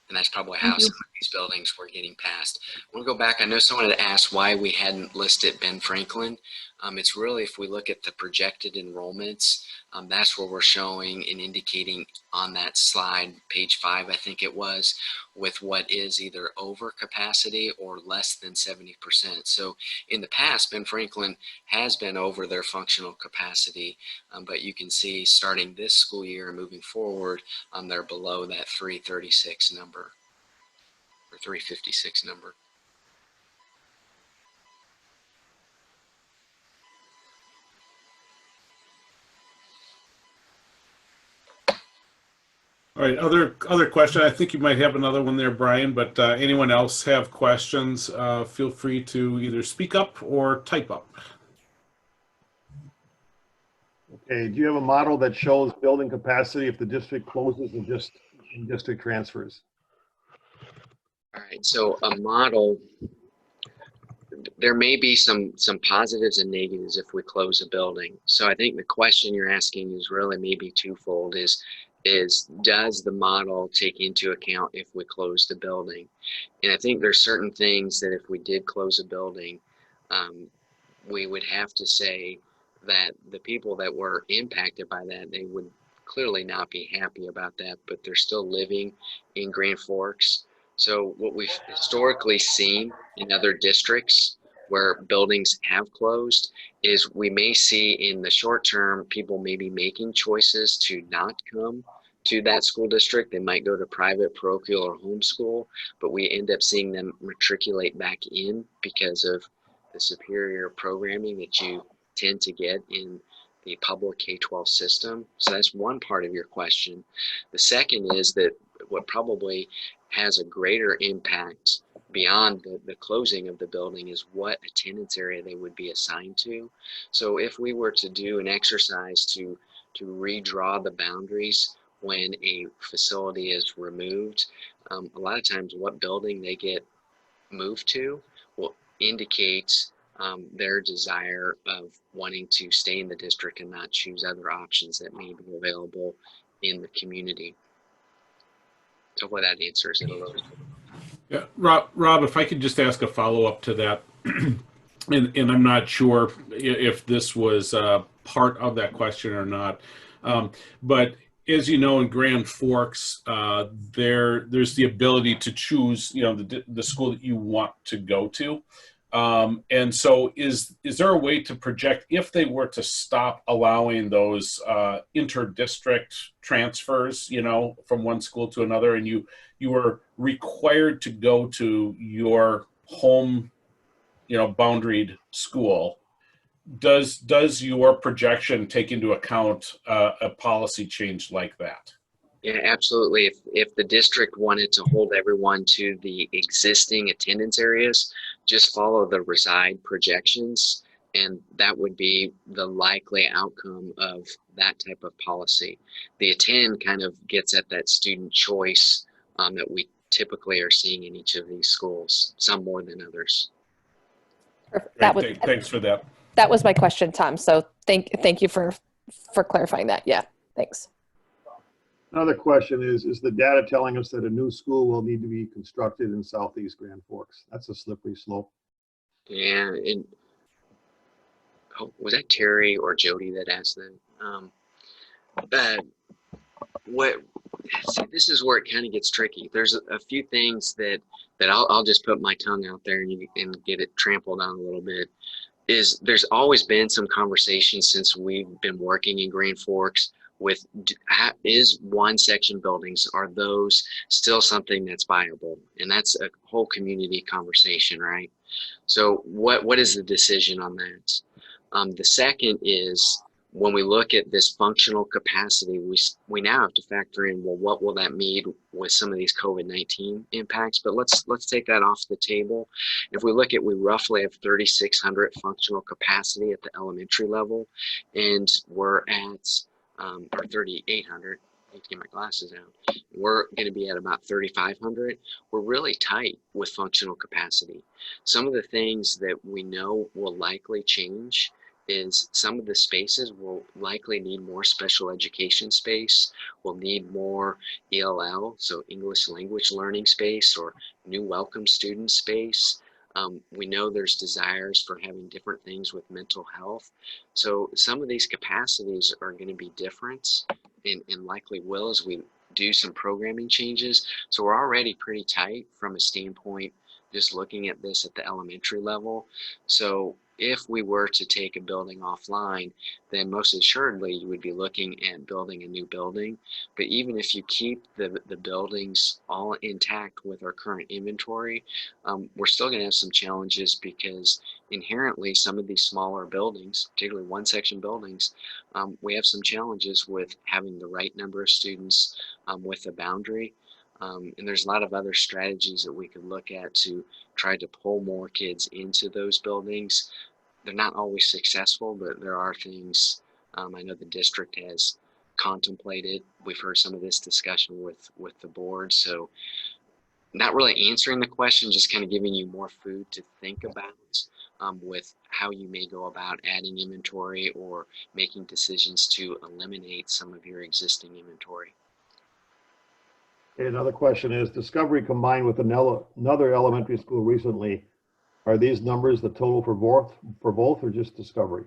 And that's probably how some of these buildings were getting passed. I want to go back. I know someone had asked why we hadn't listed Ben Franklin. It's really, if we look at the projected enrollments, that's where we're showing and indicating on that slide, page 5, I think it was, with what is either over capacity or less than 70%. So in the past, Ben Franklin has been over their functional capacity, but you can see starting this school year and moving forward, they're below that 336 number or 356 number. All right, other question. I think you might have another one there, Brian, but anyone else have questions, feel free to either speak up or type up. Okay, do you have a model that shows building capacity if the district closes and just in district transfers? All right, so a model, there may be some positives and negatives if we close a building. So I think the question you're asking is really maybe twofold, is does the model take into account if we close the building? And I think there's certain things that if we did close a building, we would have to say that the people that were impacted by that, they would clearly not be happy about that, but they're still living in Grand Forks. So what we've historically seen in other districts where buildings have closed is we may see in the short term people maybe making choices to not come to that school district. They might go to private, parochial, or homeschool, but we end up seeing them matriculate back in because of the superior programming that you tend to get in the public K-12 system. So that's one part of your question. The second is that what probably has a greater impact beyond the closing of the building is what attendance area they would be assigned to. So if we were to do an exercise to redraw the boundaries when a facility is removed, a lot of times what building they get moved to will indicate their desire of wanting to stay in the district and not choose other options that may be available in the community. So hopefully that answers it a little bit. Yeah, Rob, if I could just ask a follow-up to that, and I'm not sure if this was part of that question or not, but as you know, in Grand Forks, there's the ability to choose, the school that you want to go to. And so is there a way to project if they were to stop allowing those inter-district transfers, from one school to another, and you were required to go to your home, boundaried school, does your projection take into account a policy change like that? Yeah, absolutely. If the district wanted to hold everyone to the existing attendance areas, just follow the reside projections, and that would be the likely outcome of that type of policy. The attend kind of gets at that student choice that we typically are seeing in each of these schools, some more than others. Thanks for that. That was my question, Tom. So thank you for clarifying that. Yeah, thanks. Another question is the data telling us that a new school will need to be constructed in Southeast Grand Forks? That's a slippery slope. Yeah, and was that Terry or Jody that asked that? This is where it kind of gets tricky. There's a few things that I'll just put my tongue out there and get it trampled on a little bit. There's always been some conversation since we've been working in Grand Forks with is one section buildings, are those still something that's viable? And that's a whole community conversation, right? So what is the decision on that? The second is when we look at this functional capacity, we now have to factor in, well, what will that mean with some of these COVID-19 impacts? But let's take that off the table. If we look at, we roughly have 3,600 functional capacity at the elementary level, and we're at or 3,800. I need to get my glasses out. We're going to be at about 3,500. We're really tight with functional capacity. Some of the things that we know will likely change is some of the spaces will likely need more special education space. We'll need more ELL, so English language learning space, or new welcome student space. We know there's desires for having different things with mental health. So some of these capacities are going to be different and likely will as we do some programming changes. So we're already pretty tight from a standpoint just looking at this at the elementary level. So if we were to take a building offline, then most assuredly you would be looking at building a new building. But even if you keep the buildings all intact with our current inventory, we're still going to have some challenges because inherently some of these smaller buildings, particularly one section buildings, we have some challenges with having the right number of students with a boundary. And there's a lot of other strategies that we could look at to try to pull more kids into those buildings. They're not always successful, but there are things I know the district has contemplated. We've heard some of this discussion with the board. So not really answering the question, just kind of giving you more food to think about with how you may go about adding inventory or making decisions to eliminate some of your existing inventory. Another question is, Discovery combined with another elementary school recently. Are these numbers the total for both or just Discovery?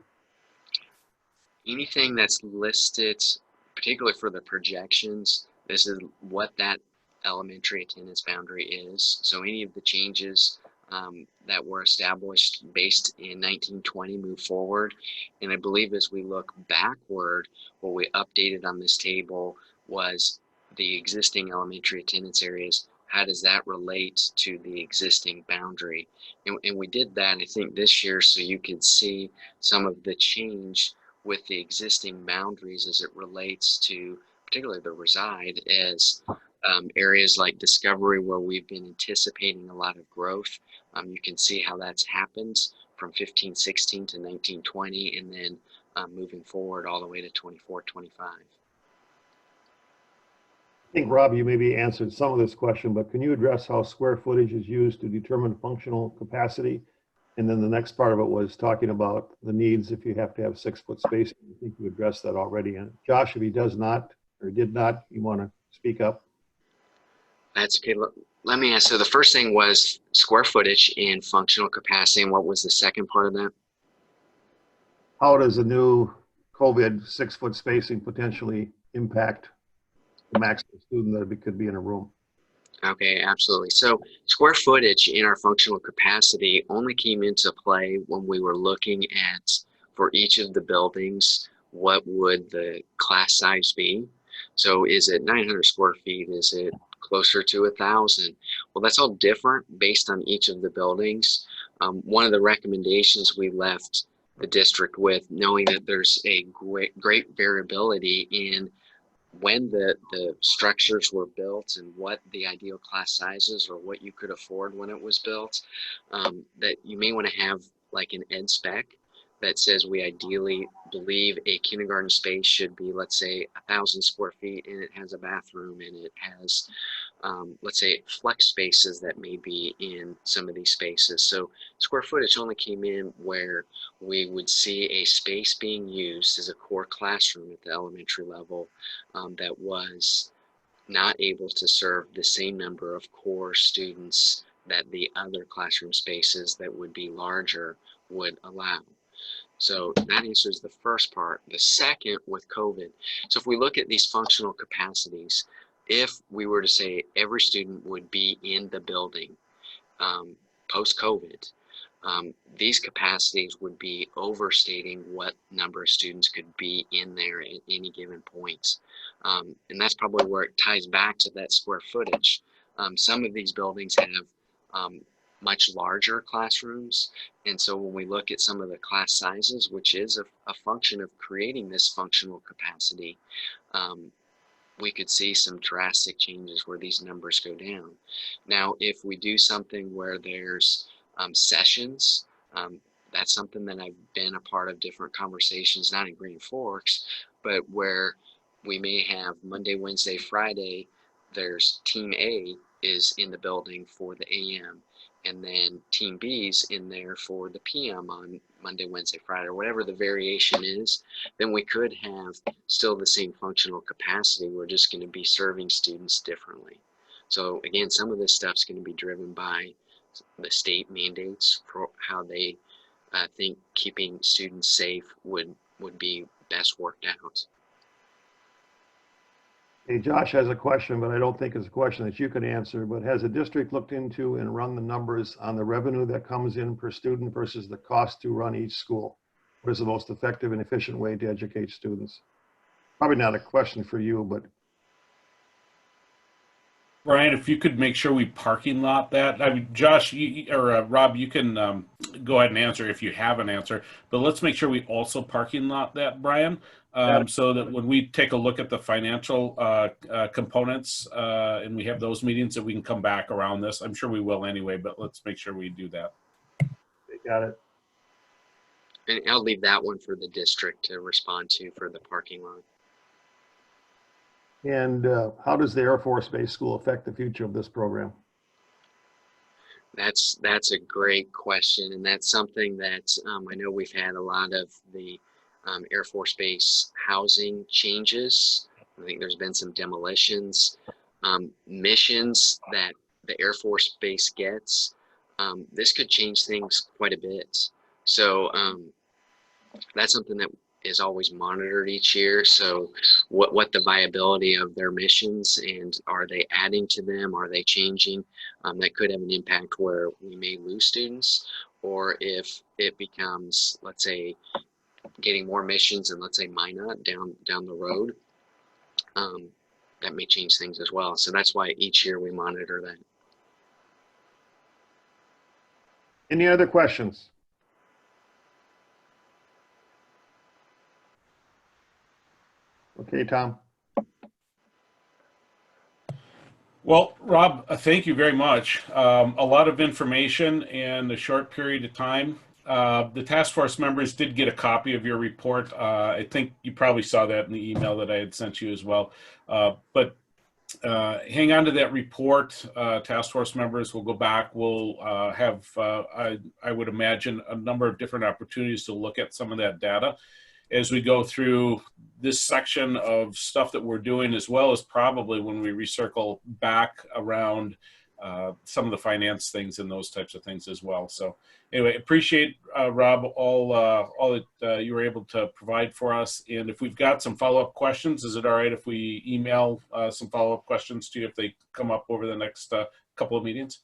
Anything that's listed, particularly for the projections, this is what that elementary attendance boundary is. So any of the changes that were established based in 1920 move forward. And I believe as we look backward, what we updated on this table was the existing elementary attendance areas. How does that relate to the existing boundary? And we did that, I think, this year so you could see some of the change with the existing boundaries as it relates to particularly the reside as areas like Discovery where we've been anticipating a lot of growth. You can see how that's happened from 15-16 to 19-20 and then moving forward all the way to 24-25. I think, Rob, you maybe answered some of this question, but can you address how square footage is used to determine functional capacity? And then the next part of it was talking about the needs if you have to have 6 foot spacing. I think you addressed that already. And Josh, if he does not or did not, you want to speak up? That's okay. Let me ask. So the first thing was square footage and functional capacity. And what was the second part of that? How does the new COVID 6 foot spacing potentially impact the maximum student that could be in a room? Okay, absolutely. So square footage in our functional capacity only came into play when we were looking at, for each of the buildings, what would the class size be? So is it 900 square feet? Is it closer to 1,000? Well, that's all different based on each of the buildings. One of the recommendations we left the district with, knowing that there's a great variability in when the structures were built and what the ideal class sizes or what you could afford when it was built, that you may want to have like an ed spec that says we ideally believe a kindergarten space should be, let's say, 1,000 square feet and it has a bathroom and it has, let's say, flex spaces that may be in some of these spaces. So square footage only came in where we would see a space being used as a core classroom at the elementary level that was not able to serve the same number of core students that the other classroom spaces that would be larger would allow. So that answers the first part. The second, with COVID. So if we look at these functional capacities, if we were to say every student would be in the building post-COVID, these capacities would be overstating what number of students could be in there at any given point. And that's probably where it ties back to that square footage. Some of these buildings have much larger classrooms. And so when we look at some of the class sizes, which is a function of creating this functional capacity, we could see some drastic changes where these numbers go down. Now, if we do something where there's sessions, that's something that I've been a part of different conversations, not in Green Forks, but where we may have Monday, Wednesday, Friday, there's team A is in the building for the AM, and then team B's in there for the PM on Monday, Wednesday, Friday, or whatever the variation is, then we could have still the same functional capacity. We're just going to be serving students differently. So again, some of this stuff's going to be driven by the state mandates for how they think keeping students safe would be best worked out. Hey, Josh has a question, but I don't think it's a question that you can answer, but has the district looked into and run the numbers on the revenue that comes in per student versus the cost to run each school? What is the most effective and efficient way to educate students? Probably not a question for you, but Brian, if you could make sure we parking lot that. I mean, Josh, Rob, you can go ahead and answer if you have an answer, but let's make sure we also parking lot that, Brian, so that when we take a look at the financial components and we have those meetings, that we can come back around this. I'm sure we will anyway, but let's make sure we do that. got it. And I'll leave that one for the district to respond to for the parking lot. And how does the Air Force Base School affect the future of this program? That's a great question, and that's something that I know we've had a lot of the Air Force Base housing changes. I think there's been some demolitions, missions that the Air Force Base gets. This could change things quite a bit. So that's something that is always monitored each year. So what the viability of their missions, and are they adding to them? Are they changing? That could have an impact where we may lose students, or if it becomes, let's say, getting more missions and let's say Minot down the road, that may change things as well. So that's why each year we monitor that. Any other questions? Okay, Tom. Well, Rob, thank you very much. A lot of information in a short period of time. The task force members did get a copy of your report. I think you probably saw that in the email that I had sent you as well. But hang on to that report. Task force members will go back. We'll have, I would imagine, a number of different opportunities to look at some of that data as we go through this section of stuff that we're doing, as well as probably when we recircle back around some of the finance things and those types of things as well. So anyway, appreciate, Rob, all that you were able to provide for us. And if we've got some follow-up questions, is it all right if we email some follow-up questions to you if they come up over the next couple of meetings?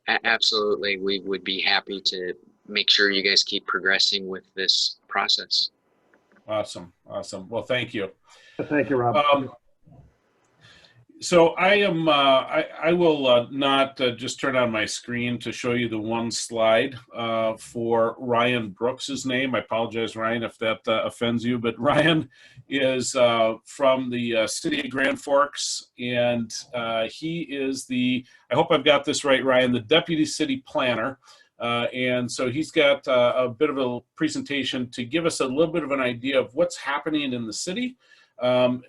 Absolutely. We would be happy to make sure you guys keep progressing with this process. Awesome. Awesome. Well, thank you. Thank you, Rob. So I will not just turn on my screen to show you the one slide for Ryan Brooks's name. I apologize, Ryan, if that offends you, but Ryan is from the city of Grand Forks, and he is I hope I've got this right, Ryan, the deputy city planner. And so he's got a bit of a presentation to give us a little bit of an idea of what's happening in the city,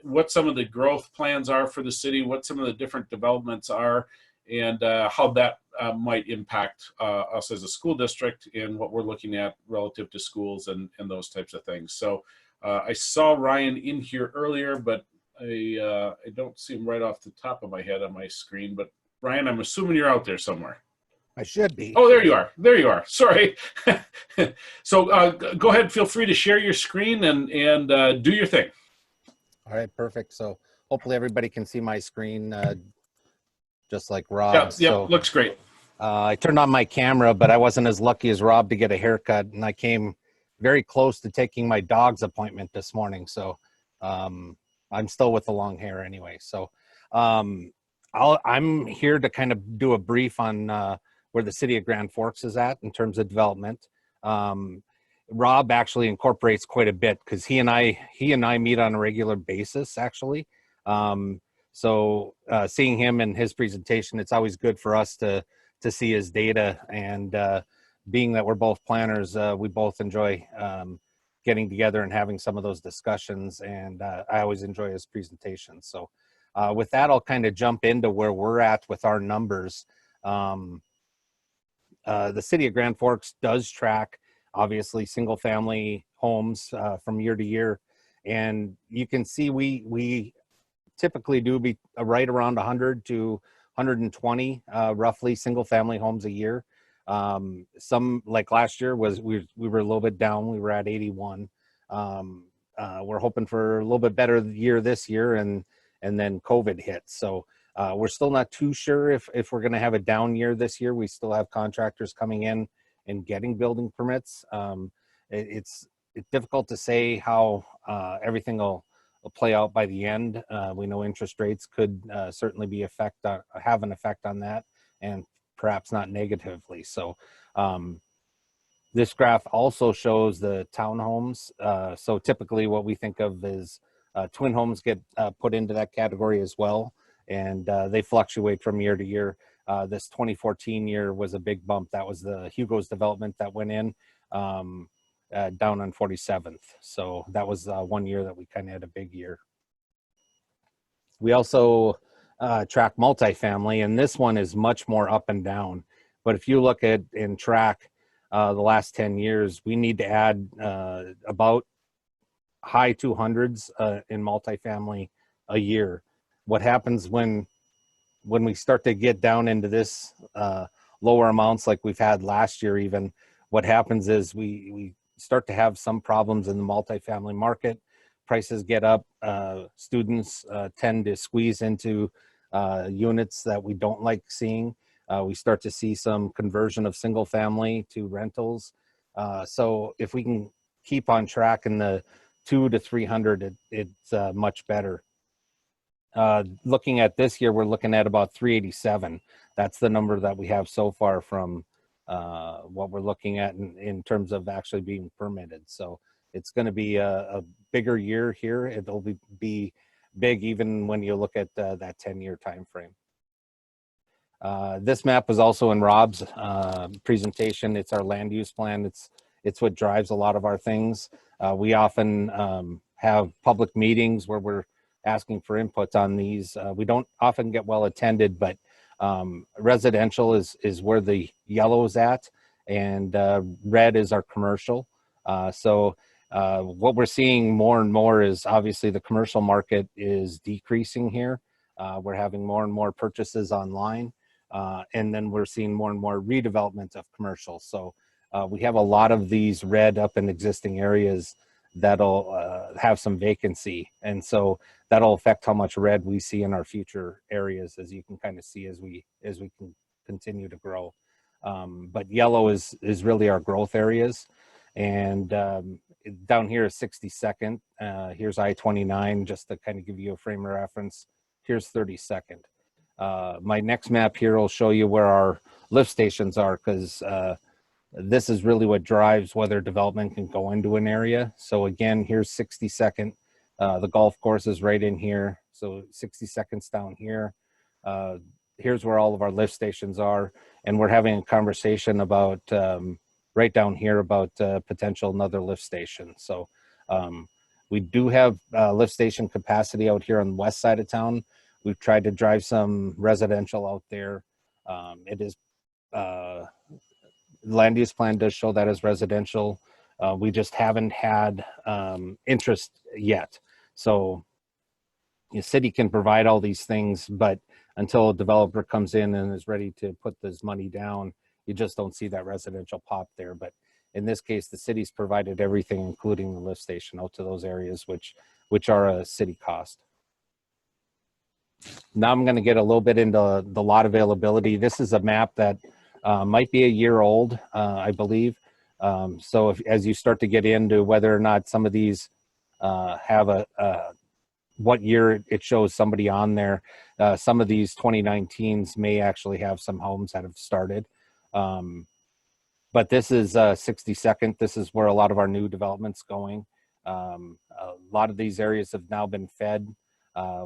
what some of the growth plans are for the city, what some of the different developments are, and how that might impact us as a school district and what we're looking at relative to schools and those types of things. So I saw Ryan in here earlier, but I don't see him right off the top of my head on my screen. But Ryan, I'm assuming you're out there somewhere. I should be. Oh, there you are. There you are. Sorry. So go ahead. Feel free to share your screen and do your thing. All right, perfect. So hopefully everybody can see my screen just like Rob. Yeah, so, looks great. I turned on my camera, but I wasn't as lucky as Rob to get a haircut, and I came very close to taking my dog's appointment this morning. So I'm still with the long hair anyway. So I'm here to kind of do a brief on where the city of Grand Forks is at in terms of development. Rob actually incorporates quite a bit because he and I meet on a regular basis, actually. So seeing him and his presentation, it's always good for us to see his data. And being that we're both planners, we both enjoy getting together and having some of those discussions. And I always enjoy his presentation. So with that, I'll kind of jump into where we're at with our numbers. The city of Grand Forks does track, obviously, single family homes from year to year. And you can see we typically do be right around 100 to 120 roughly single family homes a year. Some, like last year, we were a little bit down. We were at 81. We're hoping for a little bit better year this year, and then COVID hit. So we're still not too sure if we're going to have a down year this year. We still have contractors coming in and getting building permits. It's difficult to say how everything will play out by the end. We know interest rates could certainly have an effect on that, and perhaps not negatively. So this graph also shows the townhomes. So typically what we think of is twin homes get put into that category as well, and they fluctuate from year to year. This 2014 year was a big bump. That was the Hugo's development that went in down on 47th. So that was 1 year that we kind of had a big year. We also track multifamily, and this one is much more up and down. But if you look at and track the last 10 years, we need to add about high 200s in multifamily a year. What happens when we start to get down into this lower amounts like we've had last year even, what happens is we start to have some problems in the multifamily market. Prices get up, students tend to squeeze into units that we don't like seeing. We start to see some conversion of single family to rentals. So if we can keep on track in the 200 to 300, it's much better. Looking at this year, we're looking at about 387. That's the number that we have so far from what we're looking at in terms of actually being permitted. So it's going to be a bigger year here. It'll be big even when you look at that 10-year time frame. This map was also in Rob's presentation. It's our land use plan. It's what drives a lot of our things. We often have public meetings where we're asking for input on these. We don't often get well attended, but residential is where the yellow is at, and red is our commercial. So what we're seeing more and more is obviously the commercial market is decreasing here. We're having more and more purchases online, and then we're seeing more and more redevelopment of commercial. So we have a lot of these red up in existing areas that'll have some vacancy, and so that'll affect how much red we see in our future areas, as you can kind of see as we can continue to grow. But yellow is really our growth areas, and down here is 62nd. Here's I-29, just to kind of give you a frame of reference. Here's 32nd. My next map here will show you where our lift stations are, because this is really what drives whether development can go into an area. So again, here's 62nd. The golf course is right in here. So 62nd's down here. Here's where all of our lift stations are. And we're having a conversation about right down here about potential another lift station. So we do have lift station capacity out here on the west side of town. We've tried to drive some residential out there. It is land use plan does show that as residential. We just haven't had interest yet. So the city can provide all these things, but until a developer comes in and is ready to put this money down, you just don't see that residential pop there. But in this case, the city's provided everything, including the lift station, out to those areas, which are a city cost. Now I'm going to get a little bit into the lot availability. This is a map that might be a year old, I believe. So as you start to get into whether or not some of these have what year it shows somebody on there, some of these 2019s may actually have some homes that have started. But this is 62nd. This is where a lot of our new development's going. A lot of these areas have now been fed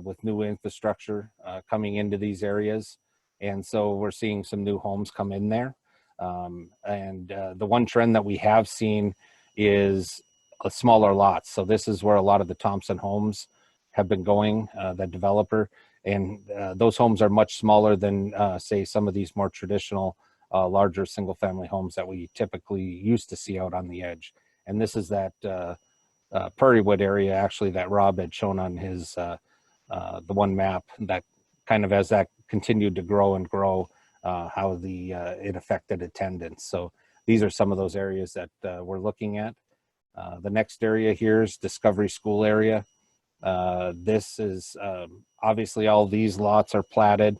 with new infrastructure coming into these areas. And so we're seeing some new homes come in there. And the one trend that we have seen is smaller lots. So this is where a lot of the Thompson homes have been going, the developer. And those homes are much smaller than, say, some of these more traditional, larger single family homes that we typically used to see out on the edge. And this is that Prairiewood area, actually, that Rob had shown on his, the one map that kind of as that continued to grow and grow, how it affected attendance. So these are some of those areas that we're looking at. The next area here is Discovery School area. This is obviously all these lots are platted,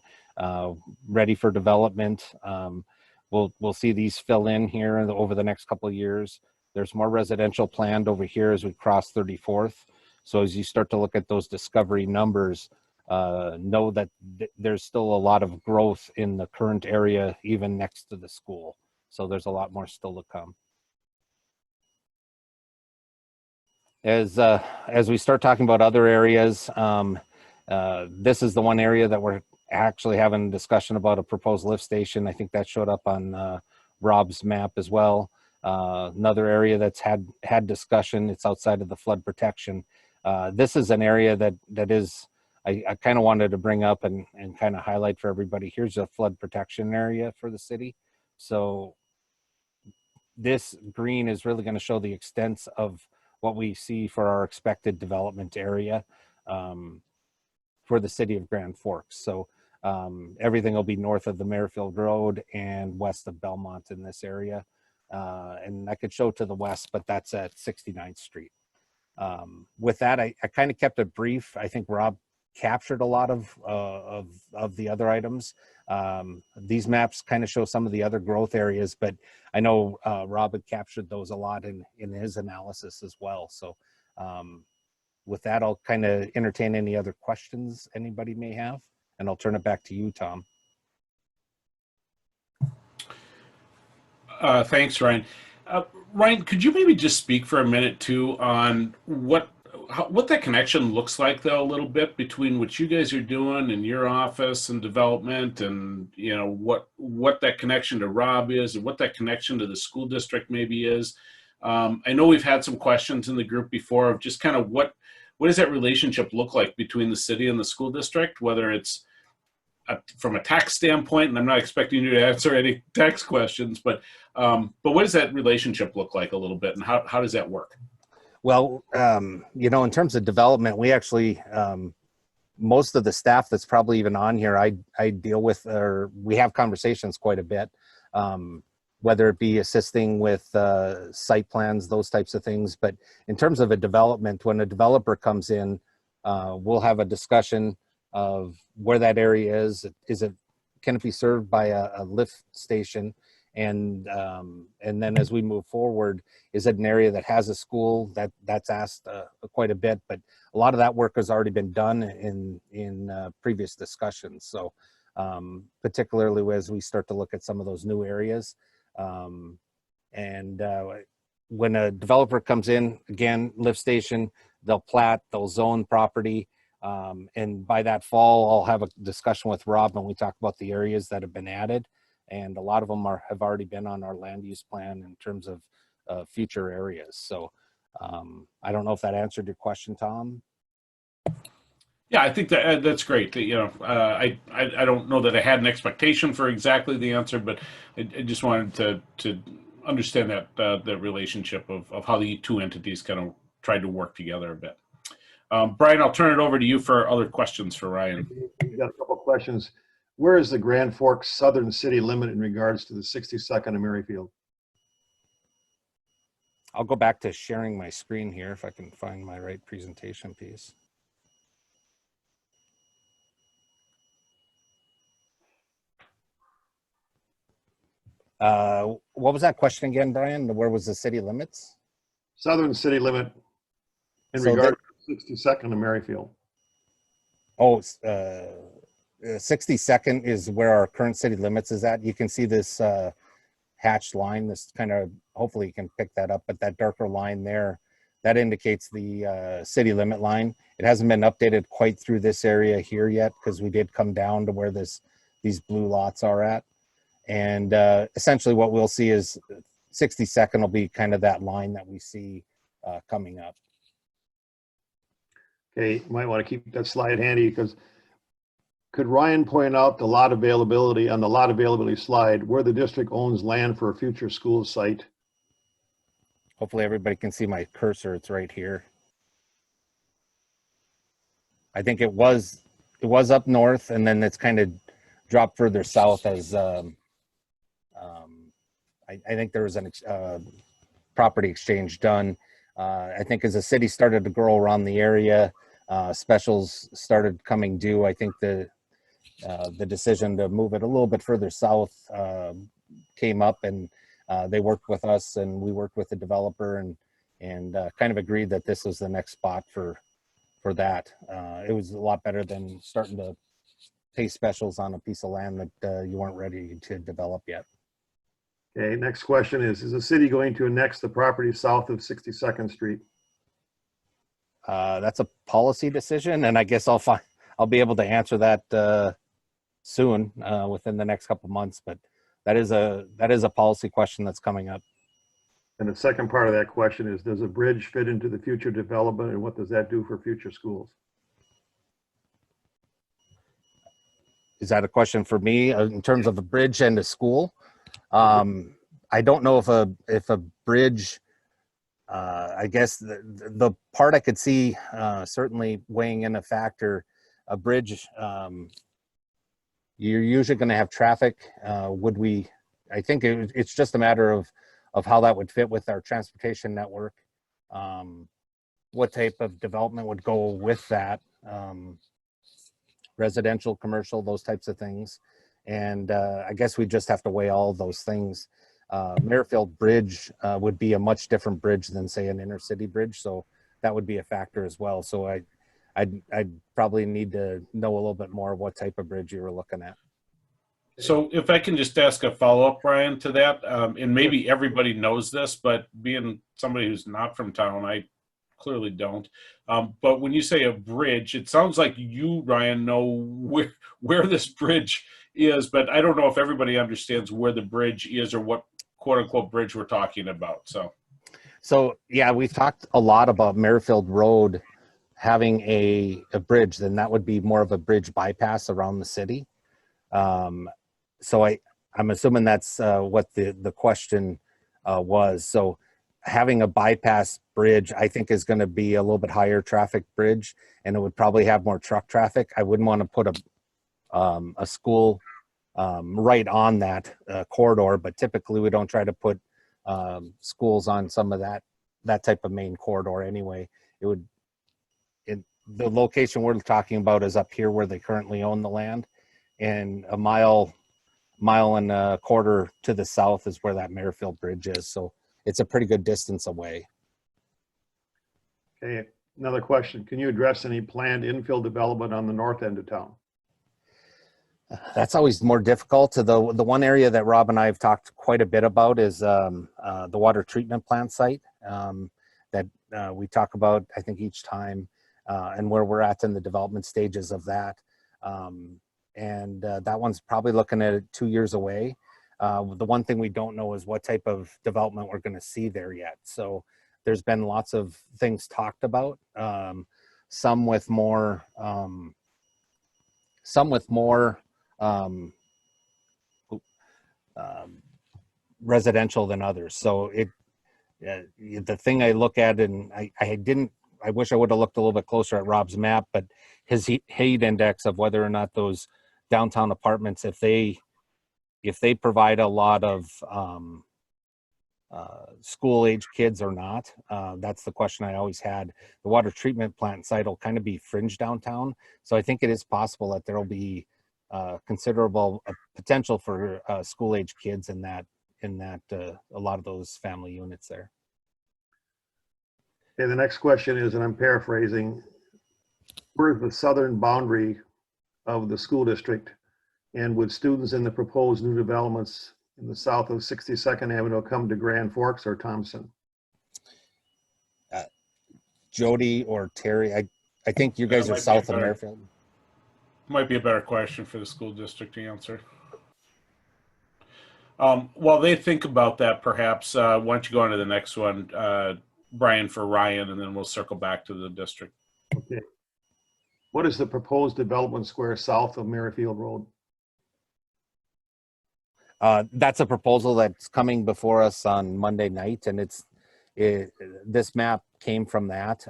ready for development. We'll see these fill in here over the next couple of years. There's more residential planned over here as we cross 34th. So as you start to look at those Discovery numbers, know that there's still a lot of growth in the current area, even next to the school. So there's a lot more still to come. As we start talking about other areas, this is the one area that we're actually having a discussion about, a proposed lift station. I think that showed up on Rob's map as well. Another area that's had discussion, it's outside of the flood protection. This is an area that is, I kind of wanted to bring up and kind of highlight for everybody. Here's a flood protection area for the city. So this green is really going to show the extents of what we see for our expected development area for the city of Grand Forks. So everything will be north of the Merrifield Road and west of Belmont in this area. And I could show to the west, but that's at 69th Street. With that, I kind of kept it brief. I think Rob captured a lot of the other items. These maps kind of show some of the other growth areas, but I know Rob had captured those a lot in his analysis as well. So with that, I'll kind of entertain any other questions anybody may have, and I'll turn it back to you, Tom. Thanks, Ryan. Ryan, could you maybe just speak for a minute too on what that connection looks like, though, a little bit between what you guys are doing in your office and development, and what that connection to Rob is, and what that connection to the school district maybe is. I know we've had some questions in the group before of just kind of what does that relationship look like between the city and the school district, whether it's from a tax standpoint, and I'm not expecting you to answer any tax questions, but what does that relationship look like a little bit, and how does that work? Well, in terms of development, we actually, most of the staff that's probably even on here, I deal with, or we have conversations quite a bit, whether it be assisting with site plans, those types of things. But in terms of a development, when a developer comes in, we'll have a discussion of where that area is. Can it be served by a lift station? And then as we move forward, is it an area that has a school? That's asked quite a bit, but a lot of that work has already been done in previous discussions. So particularly as we start to look at some of those new areas, when a developer comes in, again, lift station, they'll plat, they'll zone property. And by that fall, I'll have a discussion with Rob and we talk about the areas that have been added. And a lot of them have already been on our land use plan in terms of future areas. So I don't know if that answered your question, Tom. Yeah, I think that's great. I don't know that I had an expectation for exactly the answer, but I just wanted to understand that relationship of how the two entities kind of tried to work together a bit. Brian, I'll turn it over to you for other questions for Ryan. We've got a couple of questions. Where is the Grand Forks southern city limit in regards to the 62nd and Merrifield? I'll go back to sharing my screen here if I can find my right presentation piece. What was that question again, Brian? Where was the city limits? Southern city limit in regard to 62nd and Merrifield. Oh, 62nd is where our current city limits is at. You can see this hatched line, this kind of, hopefully you can pick that up, but that darker line there, that indicates the city limit line. It hasn't been updated quite through this area here yet because we did come down to where these blue lots are at. And essentially what we'll see is 62nd will be kind of that line that we see coming up. Okay, you might want to keep that slide handy because could Ryan point out the lot availability on the lot availability slide where the district owns land for a future school site? Hopefully everybody can see my cursor. It's right here. I think it was up north and then it's kind of drop further south as I think there was an property exchange done. I think as the city started to grow around the area, specials started coming due. I think the decision to move it a little bit further south came up, and they worked with us, and we worked with the developer, and kind of agreed that this was the next spot for that. It was a lot better than starting to pay specials on a piece of land that you weren't ready to develop yet. Okay, next question is the city going to annex the property south of 62nd Street? That's a policy decision, and I guess I'll be able to answer that soon, within the next couple months. But that is a policy question that's coming up. And the second part of that question is, does a bridge fit into the future development, and what does that do for future schools? Is that a question for me in terms of a bridge and a school? I don't know if a bridge, I guess the part I could see certainly weighing in a factor, a bridge, you're usually going to have traffic. I think it's just a matter of how that would fit with our transportation network. What type of development would go with that? Residential, commercial, those types of things. And I guess we just have to weigh all of those things. Merrifield Bridge would be a much different bridge than, say, an inner city bridge. So that would be a factor as well. So I'd probably need to know a little bit more of what type of bridge you were looking at. So if I can just ask a follow-up, Brian, to that, and maybe everybody knows this, but being somebody who's not from town, I clearly don't. But when you say a bridge, it sounds like you, Ryan, know where this bridge is, but I don't know if everybody understands where the bridge is or what quote unquote bridge we're talking about. So yeah, we've talked a lot about Merrifield Road having a bridge, then that would be more of a bridge bypass around the city. So I'm assuming that's what the question was. So having a bypass bridge, I think, is going to be a little bit higher traffic bridge, and it would probably have more truck traffic. I wouldn't want to put a school right on that corridor, but typically we don't try to put schools on some of that type of main corridor anyway. The location we're talking about is up here where they currently own the land, and a mile and a quarter to the south is where that Merrifield Bridge is. So it's a pretty good distance away. Okay, another question. Can you address any planned infill development on the north end of town? That's always more difficult. The one area that Rob and I have talked quite a bit about is the water treatment plant site that we talk about, I think, each time, and where we're at in the development stages of that. And that one's probably looking at 2 years away. The one thing we don't know is what type of development we're going to see there yet. So there's been lots of things talked about, some with more residential than others. So the thing I look at, and I wish I would have looked a little bit closer at Rob's map, but his heat index of whether or not those downtown apartments, if they provide a lot of school age kids or not, that's the question I always had. The water treatment plant site will kind of be fringe downtown. So I think it is possible that there will be considerable potential for school age kids in that a lot of those family units there. Okay, the next question is, and I'm paraphrasing, where's the southern boundary of the school district, and would students in the proposed new developments in the south of 62nd Avenue come to Grand Forks or Thompson? Jody or Terry, I think you guys are south of Merrifield. Might be a better question for the school district to answer. While they think about that, perhaps, why don't you go on to the next one, Brian, for Ryan, and then we'll circle back to the district. Okay. What is the proposed development square south of Merrifield Road? That's a proposal that's coming before us on Monday night, and this map came from that.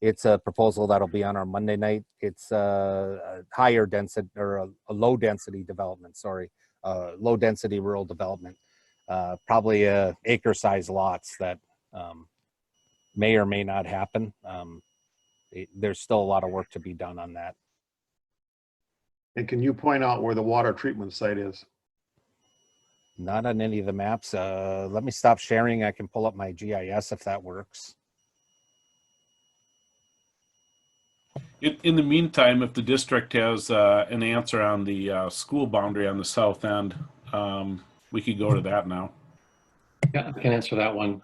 It's a proposal that'll be on our Monday night. It's a higher density or a low density development, sorry, low density rural development. Probably acre size lots that may or may not happen. There's still a lot of work to be done on that. And can you point out where the water treatment site is? Not on any of the maps. Let me stop sharing. I can pull up my GIS if that works. In the meantime, if the district has an answer on the school boundary on the south end, we could go to that now. Yeah, I can answer that one.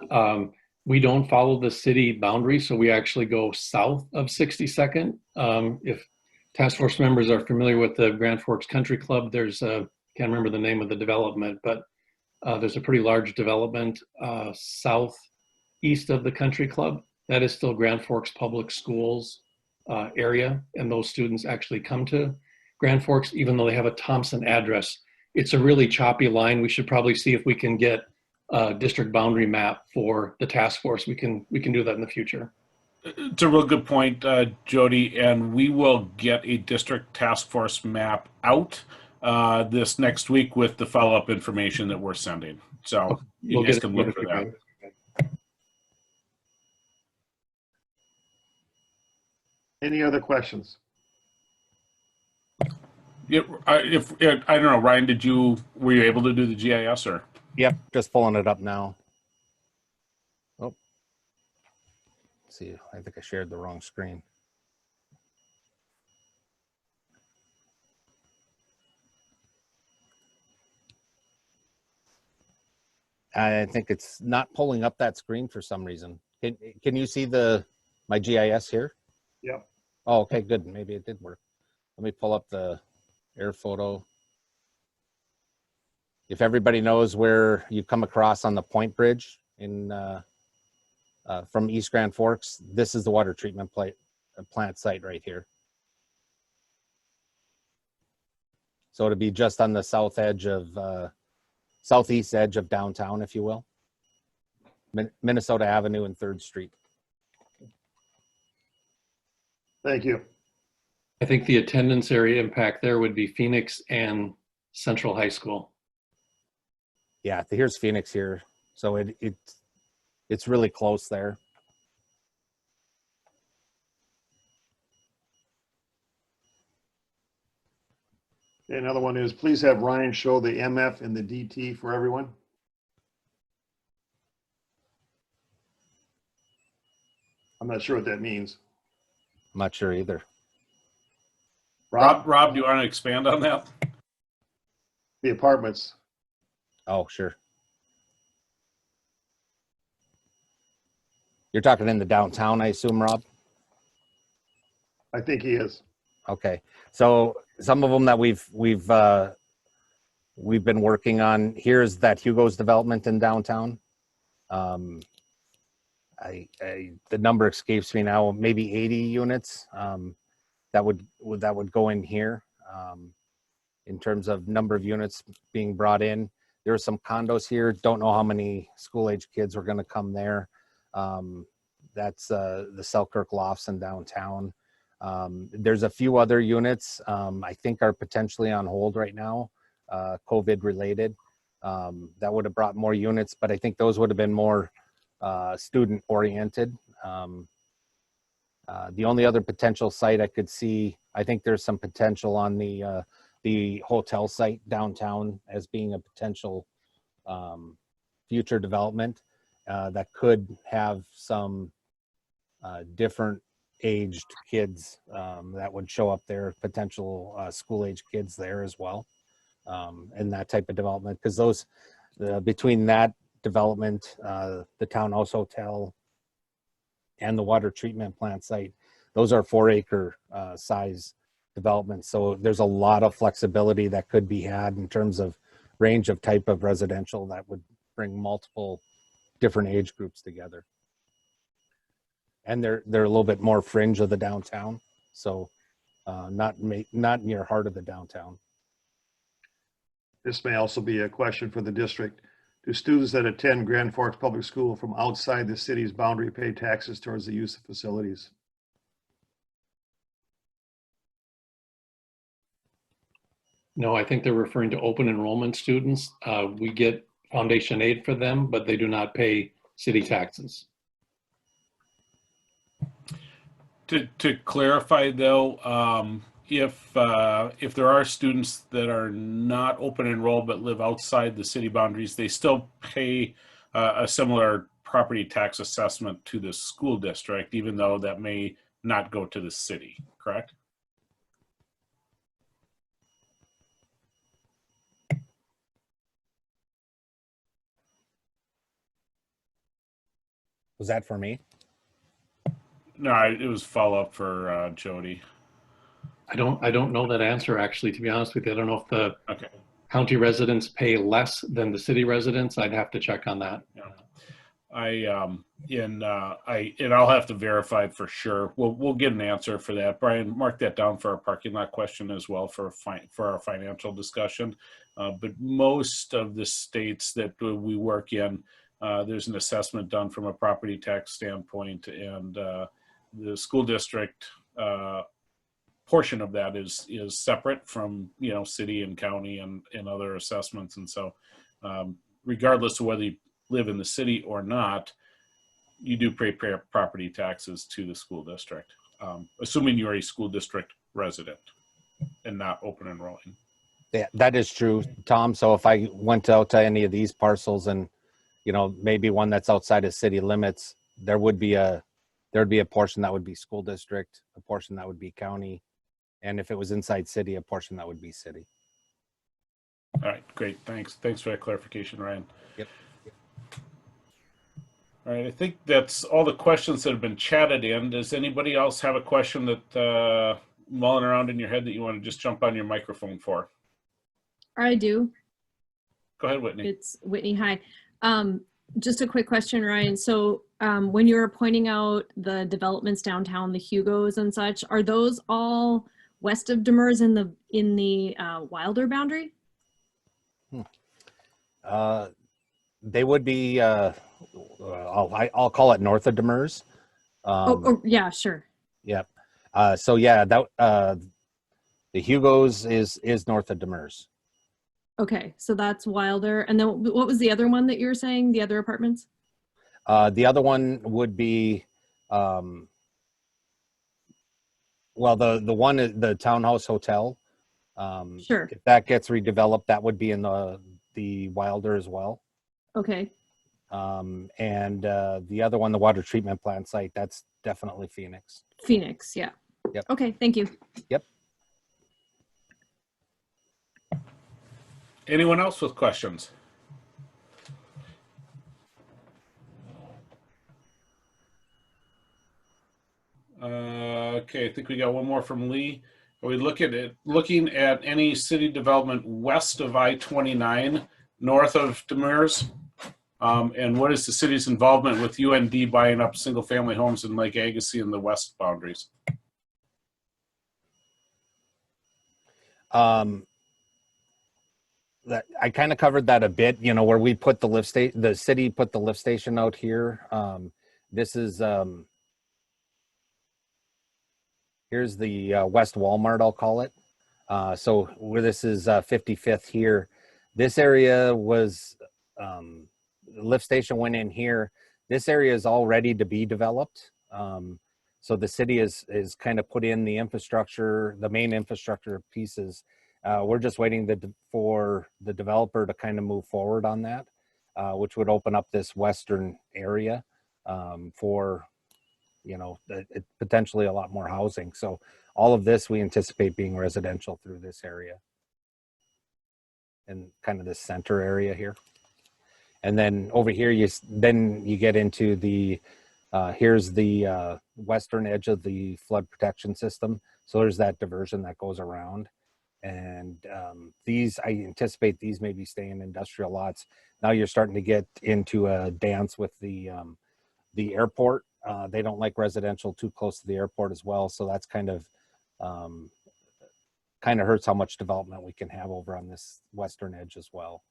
We don't follow the city boundary, so we actually go south of 62nd. If task force members are familiar with the Grand Forks Country Club, there's a, can't remember the name of the development, but there's a pretty large development southeast of the country club. That is still Grand Forks Public Schools area, and those students actually come to Grand Forks even though they have a Thompson address. It's a really choppy line. We should probably see if we can get a district boundary map for the task force. We can do that in the future. It's a real good point, Jody, and we will get a district task force map out this next week with the follow-up information that we're sending. So you guys can look for that. Any other questions? Yeah, I don't know, Ryan, were you able to do the GIS or? Yep, just pulling it up now. Oh, let's see, I think I shared the wrong screen. I think it's not pulling up that screen for some reason. Can you see my GIS here? Yep. Oh, okay, good. Maybe it did work. Let me pull up the air photo. If everybody knows where you come across on the Point Bridge from East Grand Forks, this is the water treatment plant site right here. So it'll be just on the southeast edge of downtown, if you will. Minnesota Avenue and 3rd Street. Thank you. I think the attendance area impact there would be Phoenix and Central High School. Yeah, here's Phoenix here. So it's really close there. Another one is please have Ryan show the MF and the DT for everyone. I'm not sure what that means. I'm not sure either. Rob, Rob, do you want to expand on that? the apartments. Oh, sure. You're talking in the downtown, I assume, Rob? I think he is. Okay. So some of them that we've been working on. Here's that Hugo's development in downtown. The number escapes me now. Maybe 80 units that would go in here. In terms of number of units being brought in, there are some condos here. Don't know how many school-age kids are going to come there. That's the Selkirk Lofts in downtown. There's a few other units I think are potentially on hold right now, COVID related. That would have brought more units, but I think those would have been more student oriented. The only other potential site I could see, I think there's some potential on the hotel site downtown as being a potential future development that could have some different aged kids that would show up there, potential school age kids there as well, and that type of development, because those between that development, the townhouse hotel and the water treatment plant site, those are 4-acre size developments. So there's a lot of flexibility that could be had in terms of range of type of residential that would bring multiple different age groups together. And they're a little bit more fringe of the downtown, so not near heart of the downtown. This may also be a question for the district. Do students that attend Grand Forks Public School from outside the city's boundary pay taxes towards the use of facilities? No, I think they're referring to open enrollment students. We get foundation aid for them, but they do not pay city taxes. To clarify though, if there are students that are not open enrolled but live outside the city boundaries, they still pay a similar property tax assessment to the school district, even though that may not go to the city, correct? Was that for me? No, it was follow up for Jody. I don't know that answer, actually, to be honest with you. I don't know if the Okay. county residents pay less than the city residents. I'd have to check on that. Yeah. And I'll have to verify for sure. We'll get an answer for that. Brian, mark that down for our parking lot question as well for our financial discussion. But most of the states that we work in, there's an assessment done from a property tax standpoint, and the school district portion of that is separate from city and county and other assessments. And so regardless of whether you live in the city or not, you do pay property taxes to the school district, assuming you're a school district resident and not open enrolling. Yeah, that is true, Tom. So if I went out to any of these parcels and, maybe one that's outside of city limits, there would be a portion that would be school district, a portion that would be county. And if it was inside city, a portion that would be city. All right, great. Thanks for that clarification, Ryan. Yep. All right, I think that's all the questions that have been chatted in. Does anybody else have a question that mulling around in your head that you want to just jump on your microphone for? I do. Go ahead, Whitney. It's Whitney. Hi. Just a quick question, Ryan. So when you were pointing out the developments downtown, the Hugos and such, are those all west of Demers in the Wilder boundary? They would be, I'll call it north of Demers. Yeah, sure. Yep. So yeah, that the Hugos is north of Demers. Okay, so that's Wilder. And then what was the other one that you were saying, the other apartments? The other one would be, well, the one, the Townhouse Hotel. Sure. If that gets redeveloped, that would be in the Wilder as well. Okay. And the other one, the water treatment plant site, that's definitely Phoenix. Phoenix, yeah. Yep. Okay, thank you. Yep. Anyone else with questions? Okay, I think we got one more from Lee. Are we looking at any city development west of I-29, north of Demers? And what is the city's involvement with UND buying up single-family homes in Lake Agassiz in the west boundaries? That I kind of covered that a bit, where we put the lift station, the city put the lift station out here. This is, here's the West Walmart, I'll call it. So where this is 55th here, this area was, the lift station went in here. This area is all ready to be developed. So the city is kind of put in the infrastructure, the main infrastructure pieces. We're just waiting for the developer to kind of move forward on that, which would open up this western area for, potentially a lot more housing. So all of this we anticipate being residential through this area and kind of this center area here. And then over here, you get into the, here's the western edge of the flood protection system. So there's that diversion that goes around. And these, I anticipate these may be staying industrial lots. Now you're starting to get into a dance with the airport. They don't like residential too close to the airport as well. So that's kind of hurts how much development we can have over on this western edge as well.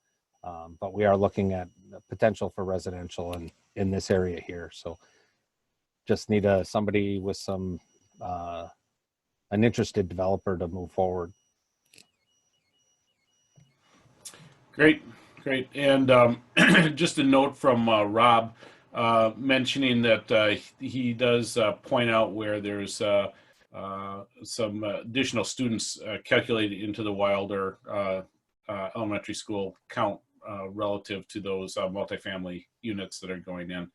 But we are looking at the potential for residential in this area here. So just need somebody with some, an interested developer to move forward. Great, great. And just a note from Rob mentioning that he does point out where there's some additional students calculated into the Wilder elementary school count relative to those multifamily units that are going in.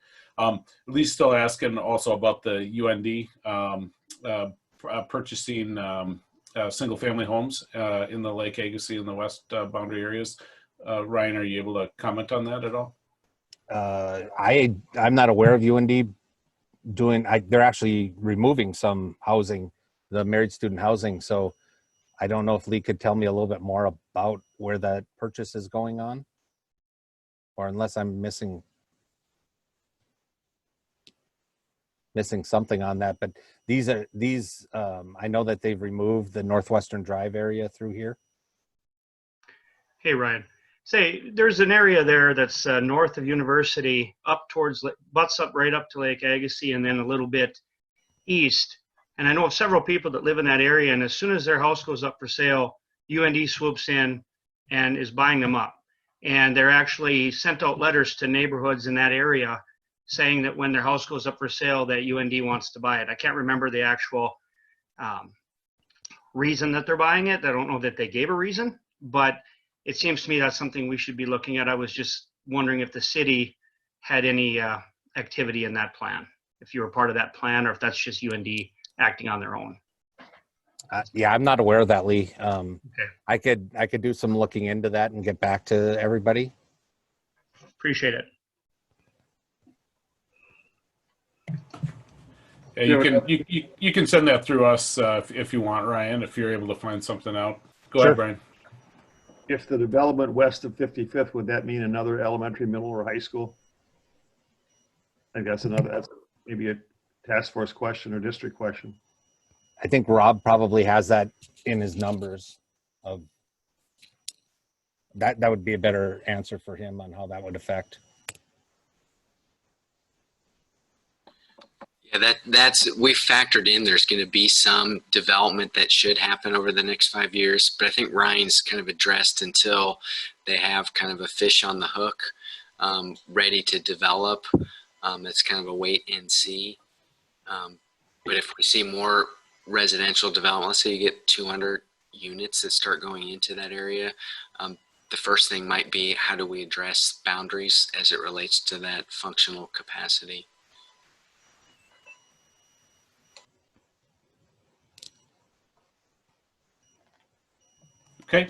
Lee's still asking also about the UND purchasing single family homes in the Lake Agassiz and the west boundary areas. Ryan, are you able to comment on that at all? I'm not aware of UND doing, they're actually removing some housing, the married student housing. So I don't know if Lee could tell me a little bit more about where that purchase is going on, or unless I'm missing something on that. But these I know that they've removed the Northwestern Drive area through here. Hey, Ryan. Say, there's an area there that's north of University, up towards, butts up right up to Lake Agassiz, and then a little bit east. And I know of several people that live in that area, and as soon as their house goes up for sale, UND swoops in and is buying them up. And they're actually sent out letters to neighborhoods in that area saying that when their house goes up for sale, that UND wants to buy it. I can't remember the actual reason that they're buying it. I don't know that they gave a reason, but it seems to me that's something we should be looking at. I was just wondering if the city had any activity in that plan, if you were part of that plan, or if that's just UND acting on their own. Yeah, I'm not aware of that, Lee. Okay. I could do some looking into that and get back to everybody. Appreciate it. Yeah, you can send that through us if you want, Ryan, if you're able to find something out. Go ahead, Brian. If the development west of 55th, would that mean another elementary, middle, or high school? I guess that's maybe a task force question or district question. I think Rob probably has that in his numbers of that. That would be a better answer for him on how that would affect. Yeah, we factored in there's going to be some development that should happen over the next 5 years, but I think Ryan's kind of addressed until they have kind of a fish on the hook ready to develop. It's kind of a wait and see. But if we see more residential development, let's say you get 200 units that start going into that area, the first thing might be, how do we address boundaries as it relates to that functional capacity? Okay.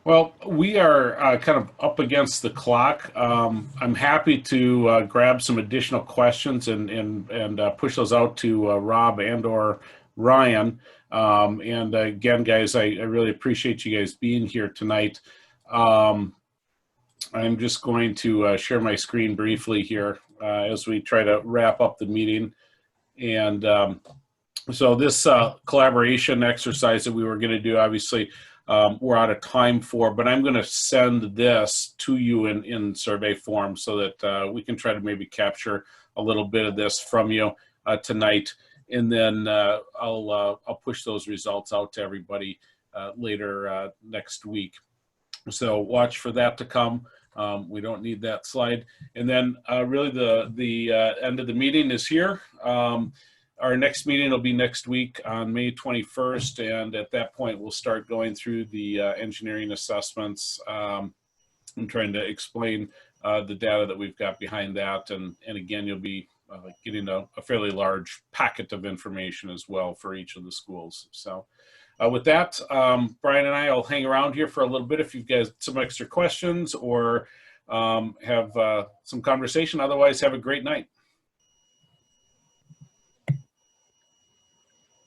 Well, we are kind of up against the clock. I'm happy to grab some additional questions and push those out to Rob and or Ryan. And again, guys, I really appreciate you guys being here tonight. I'm just going to share my screen briefly here as we try to wrap up the meeting. And so this collaboration exercise that we were going to do, obviously, we're out of time for, but I'm going to send this to you in survey form so that we can try to maybe capture a little bit of this from you tonight. And then I'll push those results out to everybody later next week. So watch for that to come. We don't need that slide. And then really the end of the meeting is here. Our next meeting will be next week on May 21st, and at that point we'll start going through the engineering assessments and trying to explain the data that we've got behind that. And again, you'll be getting a fairly large packet of information as well for each of the schools. So with that, Brian and I will hang around here for a little bit if you've got some extra questions or have some conversation. Otherwise, have a great night.